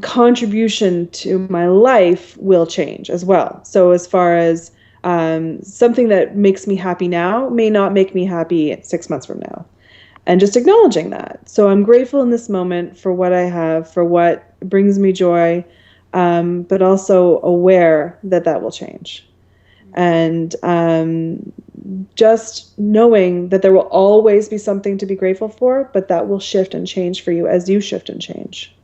contribution to my life will change as well. So as far as something that makes me happy now may not make me happy 6 months from now. And just acknowledging that. So I'm grateful in this moment for what I have, for what brings me joy, but also aware that will change. And just knowing that there will always be something to be grateful for, but that will shift and change for you as you shift and change.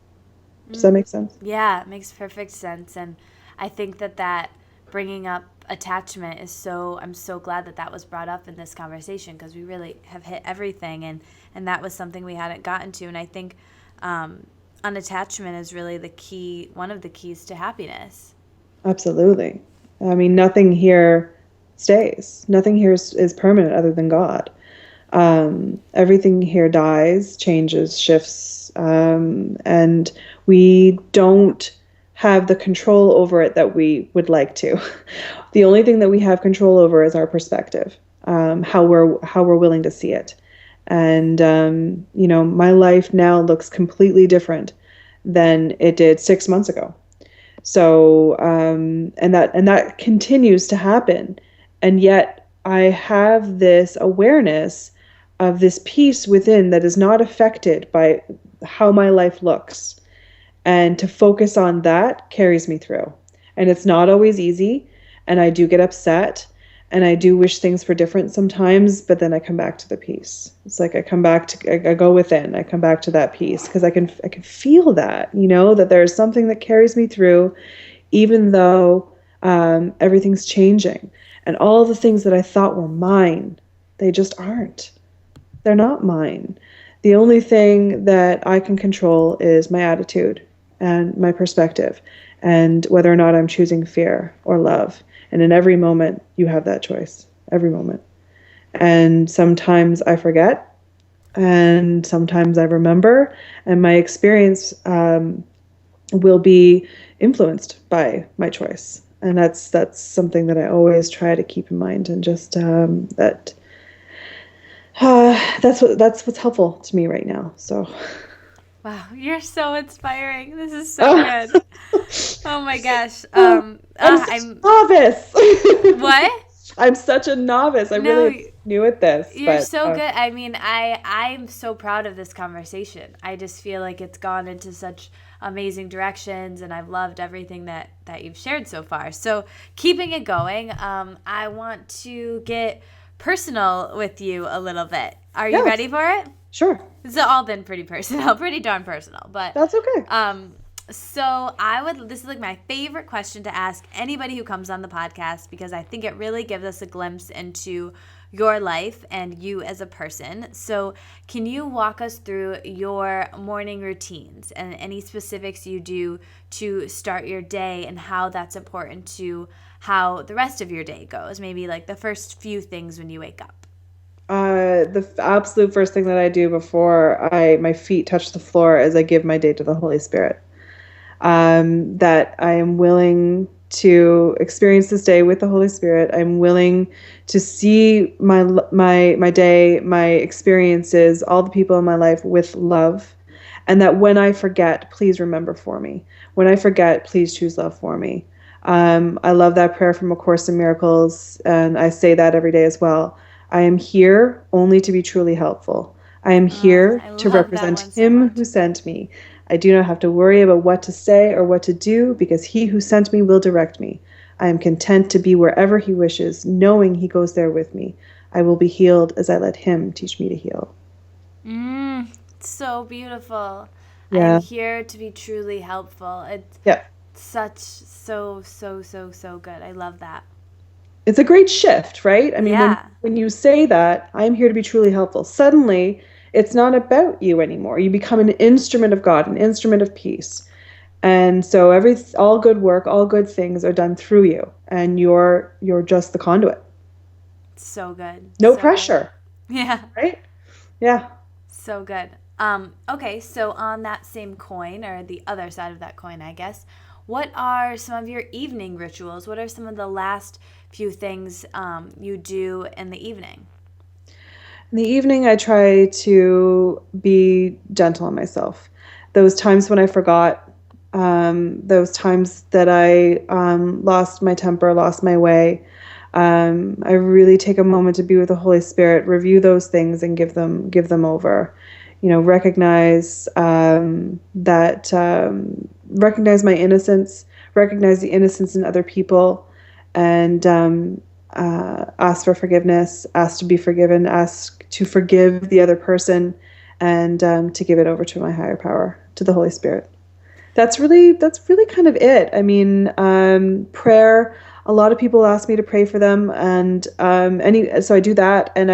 Does that make sense? Yeah, it makes perfect sense. And I think that bringing up attachment is I'm so glad that was brought up in this conversation, because we really have hit everything, and that was something we hadn't gotten to. And I think unattachment is really one of the keys to happiness. Absolutely. I mean, nothing here stays. Nothing here is permanent other than God. Everything here dies, changes, shifts, and we don't have the control over it that we would like to. The only thing that we have control over is our perspective, how we're willing to see it. And my life now looks completely different than it did 6 months ago. So and that continues to happen, and yet I have this awareness of this peace within that is not affected by how my life looks. And to focus on that carries me through. And it's not always easy. And I do get upset. And I do wish things were different sometimes. But then I come back to the peace. It's like I go within. I come back to that peace. Because I can feel that, that there's something that carries me through. Even though everything's changing. And all the things that I thought were mine, they just aren't. They're not mine. The only thing that I can control is my attitude and my perspective, and whether or not I'm choosing fear or love. And in every moment, you have that choice, every moment. And sometimes I forget, and sometimes I remember, and my experience will be influenced by my choice. And that's something that I always try to keep in mind, and just that's what's helpful to me right now. So. Wow, you're so inspiring. This is so good. Oh my gosh. I'm a novice. What? I'm such a novice. I'm really new at this. You're so good. I mean, I'm so proud of this conversation. I just feel like it's gone into such amazing directions, and I've loved everything that you've shared so far. So keeping it going, I want to get personal with you a little bit. Are you ready for it? Sure. It's all been pretty darn personal, but that's okay. So this is like my favorite question to ask anybody who comes on the podcast, because I think it really gives us a glimpse into your life and you as a person. So can you walk us through your morning routines and any specifics you do to start your day, and how that's important to how the rest of your day goes? Maybe like the first few things when you wake up. The absolute first thing that I do before my feet touch the floor is I give my day to the Holy Spirit. That I am willing to experience this day with the Holy Spirit. I'm willing to see my day, my experiences, all the people in my life with love. And that when I forget, please remember for me. When I forget, please choose love for me. I love that prayer from A Course in Miracles, and I say that every day as well. I am here only to be truly helpful. I am here to represent Him who sent me. I do not have to worry about what to say or what to do, because He who sent me will direct me. I am content to be wherever He wishes, knowing He goes there with me. I will be healed as I let Him teach me to heal. So beautiful. Yeah. I am here to be truly helpful. It's so good. I love that. It's a great shift, right? I mean, when you say that, I'm here to be truly helpful, suddenly it's not about you anymore. You become an instrument of God, an instrument of peace. And so all good work, all good things are done through you, and you're just the conduit. So good. No pressure. Good. Yeah. Right? Yeah. So good. Okay, so on that same coin, or the other side of that coin, I guess, what are some of your evening rituals? What are some of the last few things you do in the evening? In the evening, I try to be gentle on myself. Those times when I forgot, those times that I lost my temper, lost my way, I really take a moment to be with the Holy Spirit, review those things, and give them over. Recognize recognize my innocence, recognize the innocence in other people, and ask for forgiveness, ask to be forgiven, ask to forgive the other person, and to give it over to my higher power, to the Holy Spirit. That's really kind of it. I mean, prayer. a lot of people ask me to pray for them, and so I do that. And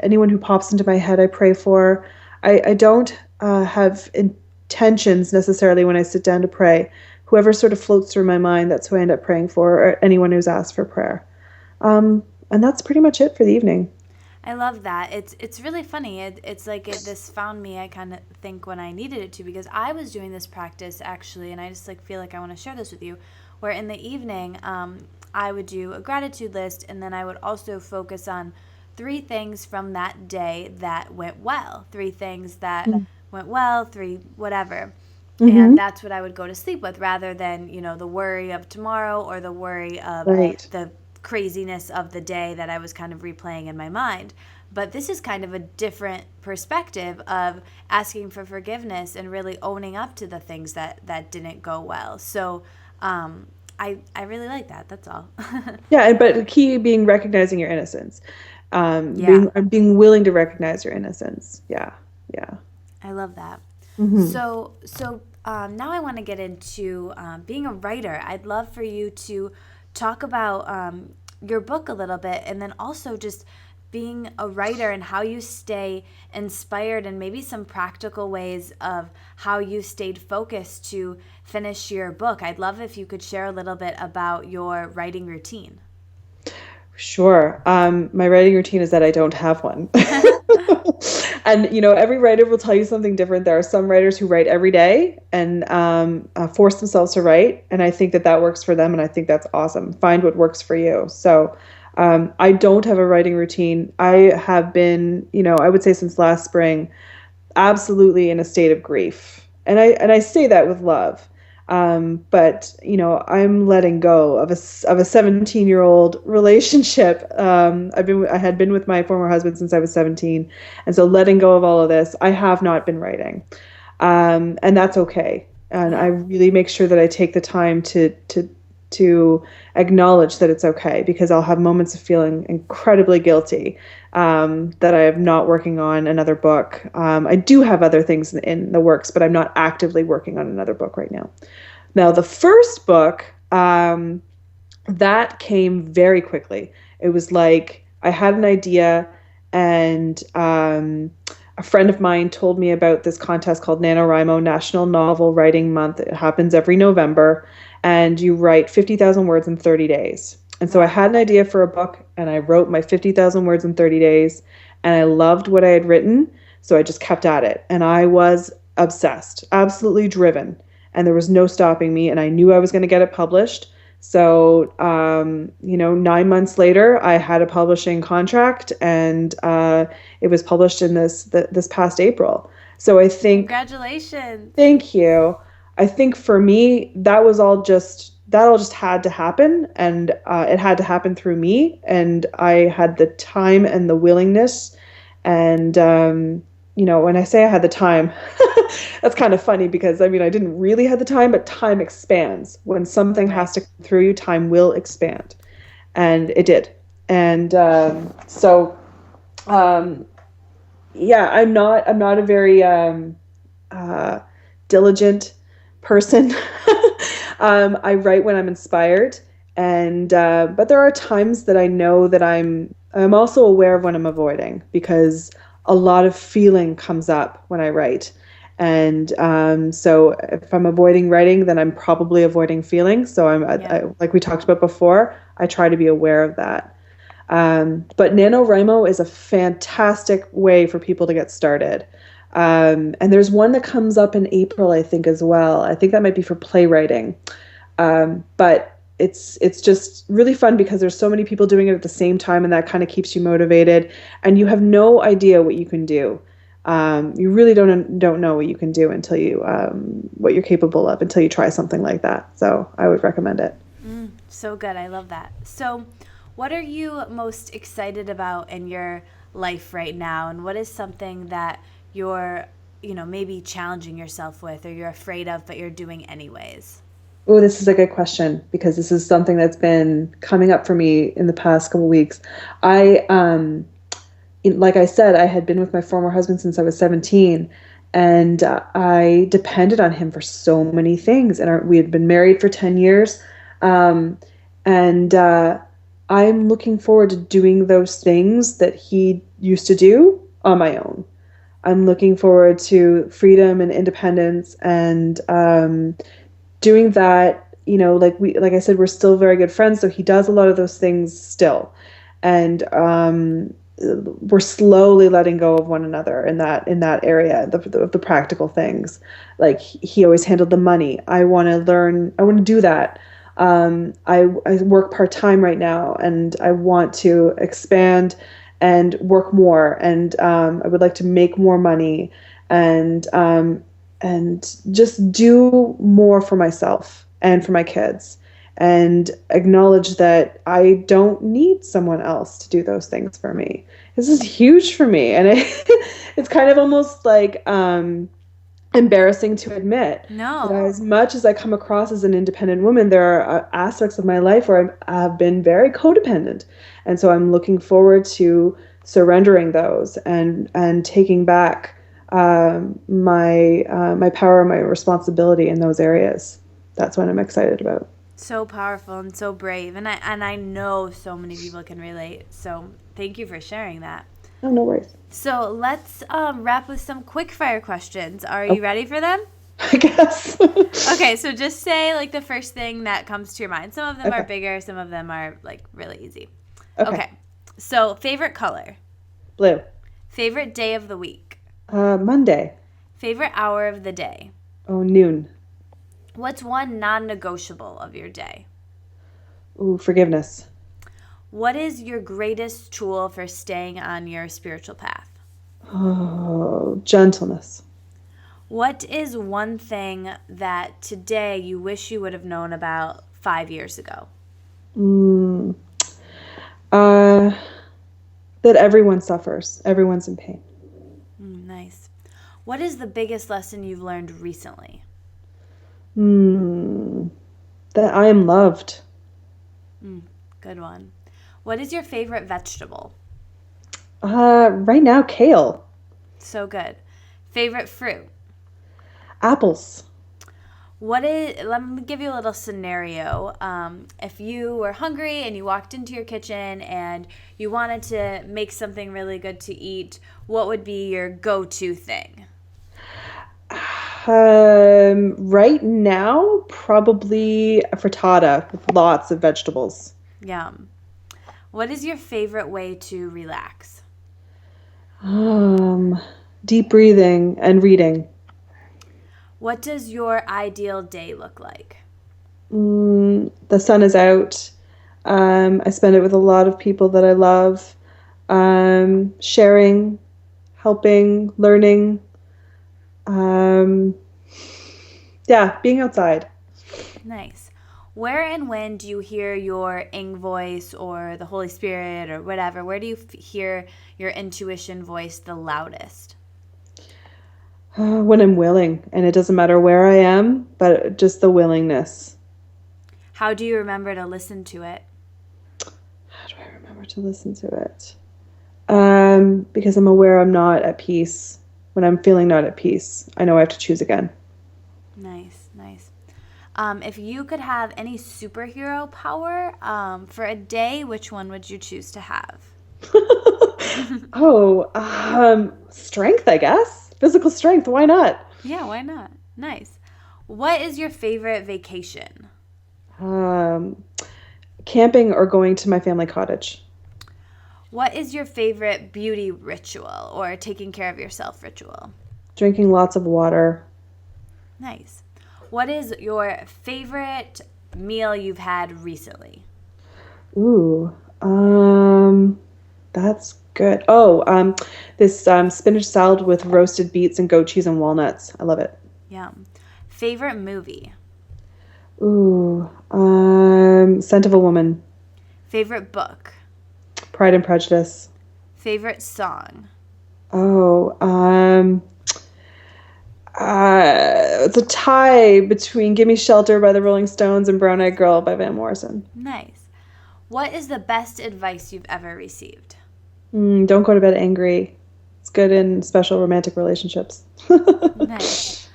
anyone who pops into my head, I pray for. I don't have intentions necessarily when I sit down to pray. Whoever sort of floats through my mind, that's who I end up praying for, or anyone who's asked for prayer. And that's pretty much it for the evening. I love that. It's really funny. It's like this found me, I kind of think, when I needed it to, because I was doing this practice actually, and I just like feel like I want to share this with you, where in the evening I would do a gratitude list, and then I would also focus on 3 things from that day that went well, 3 things that went well, 3 whatever. And that's what I would go to sleep with, rather than, the worry of tomorrow or the worry of the craziness of the day that I was kind of replaying in my mind. But this is kind of a different perspective of asking for forgiveness and really owning up to the things that didn't go well. So I really like that. That's all. Yeah, but the key being recognizing your innocence. Being willing to recognize your innocence. Yeah. I love that. So now I want to get into being a writer. I'd love for you to talk about your book a little bit, and then also just being a writer and how you stay inspired, and maybe some practical ways of how you stayed focused to finish your book. I'd love if you could share a little bit about your writing routine. Sure. My writing routine is that I don't have one. And, every writer will tell you something different. There are some writers who write every day and force themselves to write. And I think that works for them. And I think that's awesome. Find what works for you. So I don't have a writing routine. I have been, I would say since last spring, absolutely in a state of grief. And I say that with love. But I'm letting go of a 17-year-old relationship. I had been with my former husband since I was 17. And so letting go of all of this, I have not been writing. And that's okay. And I really make sure that I take the time to acknowledge that it's okay, because I'll have moments of feeling incredibly guilty, that I am not working on another book. I do have other things in the works, but I'm not actively working on another book right now. Now, the first book, that came very quickly. It was like I had an idea, and a friend of mine told me about this contest called NaNoWriMo, National Novel Writing Month. It happens every November, and you write 50,000 words in 30 days. And so I had an idea for a book, and I wrote my 50,000 words in 30 days, and I loved what I had written, so I just kept at it. And I was obsessed, absolutely driven, and there was no stopping me, and I knew I was going to get it published. So, 9 months later, I had a publishing contract, and it was published in this past April. So I think... Congratulations. Thank you. I think for me, that all just had to happen, and it had to happen through me, and I had the time and the willingness, and when I say I had the time, that's kind of funny, because I didn't really have the time, but time expands. When something has to come through you, time will expand, and it did. And I'm not a very diligent person. I write when I'm inspired, and but there are times that I know that I'm also aware of when I'm avoiding, because a lot of feeling comes up when I write. And so if I'm avoiding writing, then I'm probably avoiding feeling. So I, like we talked about before, I try to be aware of that. But NaNoWriMo is a fantastic way for people to get started. And there's one that comes up in April, I think, as well. I think that might be for playwriting. But it's just really fun, because there's so many people doing it at the same time, and that kind of keeps you motivated, and you have no idea what you can do. You really don't know what you can do until you what you're capable of, until you try something like that. So I would recommend it. So good. I love that. So what are you most excited about in your life right now, and what is something that you're maybe challenging yourself with, or you're afraid of but you're doing anyways? Oh, this is a good question, because this is something that's been coming up for me in the past couple of weeks. Like I said, I had been with my former husband since I was 17, and I depended on him for so many things. And we had been married for 10 years. And And I'm looking forward to doing those things that he used to do on my own. I'm looking forward to freedom and independence and doing that. Like I said, we're still very good friends. So he does a lot of those things still. And we're slowly letting go of one another in that area, the practical things. Like he always handled the money. I want to do that. I work part-time right now, and I want to expand and work more, and I would like to make more money, and just do more for myself and for my kids, and acknowledge that I don't need someone else to do those things for me. This is huge for me, and it's kind of almost like embarrassing to admit. No. That as much as I come across as an independent woman, there are aspects of my life where I've been very codependent, and so I'm looking forward to surrendering those and taking back my power, my responsibility in those areas. That's what I'm excited about. So powerful and so brave, and I know so many people can relate. So thank you for sharing that. Oh, no worries. So let's wrap with some quick fire questions. Are you ready for them? I guess. Okay, so just say like the first thing that comes to your mind. Some of them are bigger, some of them are like really easy. Okay. So favorite color? Blue. Favorite day of the week? Monday. Favorite hour of the day? Oh, noon. What's one non-negotiable of your day? Ooh, forgiveness. What is your greatest tool for staying on your spiritual path? Oh, gentleness. What is one thing that today you wish you would have known about 5 years ago? That everyone suffers. Everyone's in pain. Nice. What is the biggest lesson you've learned recently? That I am loved. Good one. What is your favorite vegetable? Right now, kale. So good. Favorite fruit? Apples. Let me give you a little scenario. If you were hungry and you walked into your kitchen and you wanted to make something really good to eat, what would be your go-to thing? Right now, probably a frittata with lots of vegetables. Yum. What is your favorite way to relax? Deep breathing and reading. What does your ideal day look like? The sun is out. I spend it with a lot of people that I love. Sharing, helping, learning. Being outside. Nice. Where and when do you hear your ing voice or the Holy Spirit or whatever? Where do you hear your intuition voice the loudest? When I'm willing, and it doesn't matter where I am, but just the willingness. How do you remember to listen to it? How do I remember to listen to it? Because I'm aware I'm not at peace. When I'm feeling not at peace, I know I have to choose again. Nice. If you could have any superhero power for a day, which one would you choose to have? Strength, I guess. Physical strength. Why not? Yeah, why not? Nice. What is your favorite vacation? Camping or going to my family cottage. What is your favorite beauty ritual or taking care of yourself ritual? Drinking lots of water. Nice. What is your favorite meal you've had recently? Ooh, that's good. This spinach salad with roasted beets and goat cheese and walnuts. I love it. Yum. Favorite movie? Ooh, Scent of a Woman. Favorite book? Pride and Prejudice. Favorite song? It's a tie between Gimme Shelter by the Rolling Stones and Brown Eyed Girl by Van Morrison. Nice. What is the best advice you've ever received? Don't go to bed angry. It's good in special romantic relationships. Nice.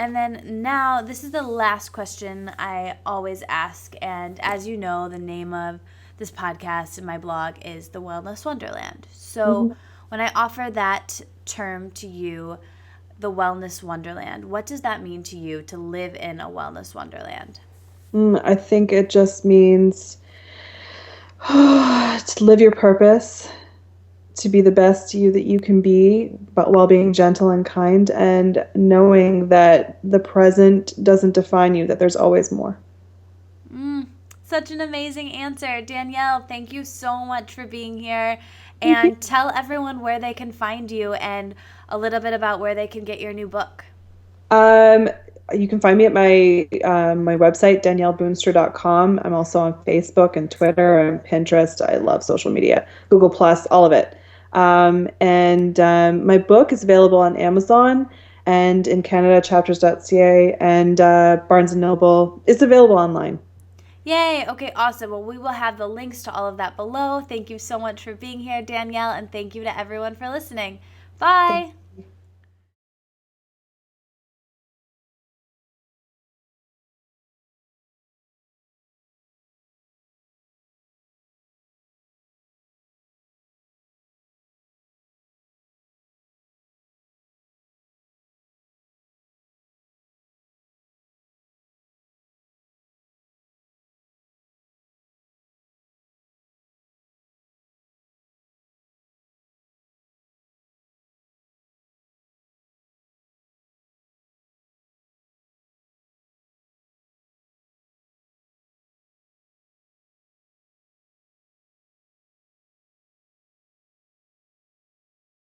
And then now, this is the last question I always ask. And as you know, the name of this podcast and my blog is The Wellness Wonderland. So Mm-hmm. when I offer that term to you, the Wellness Wonderland, what does that mean to you to live in a Wellness Wonderland? I think it just means to live your purpose, to be the best you that you can be, but while being gentle and kind, and knowing that the present doesn't define you, that there's always more. Such an amazing answer. Danielle, thank you so much for being here. Thank you. And tell everyone where they can find you and a little bit about where they can get your new book. Um, you can find me at my website, danielleboonstra.com. I'm also on Facebook and Twitter and Pinterest. I love social media, Google Plus, all of it. And my book is available on Amazon and in Canada, chapters.ca, and Barnes and Noble. It's available online. Yay. Okay, awesome. Well, we will have the links to all of that below. Thank you so much for being here, Danielle, and thank you to everyone for listening. Bye.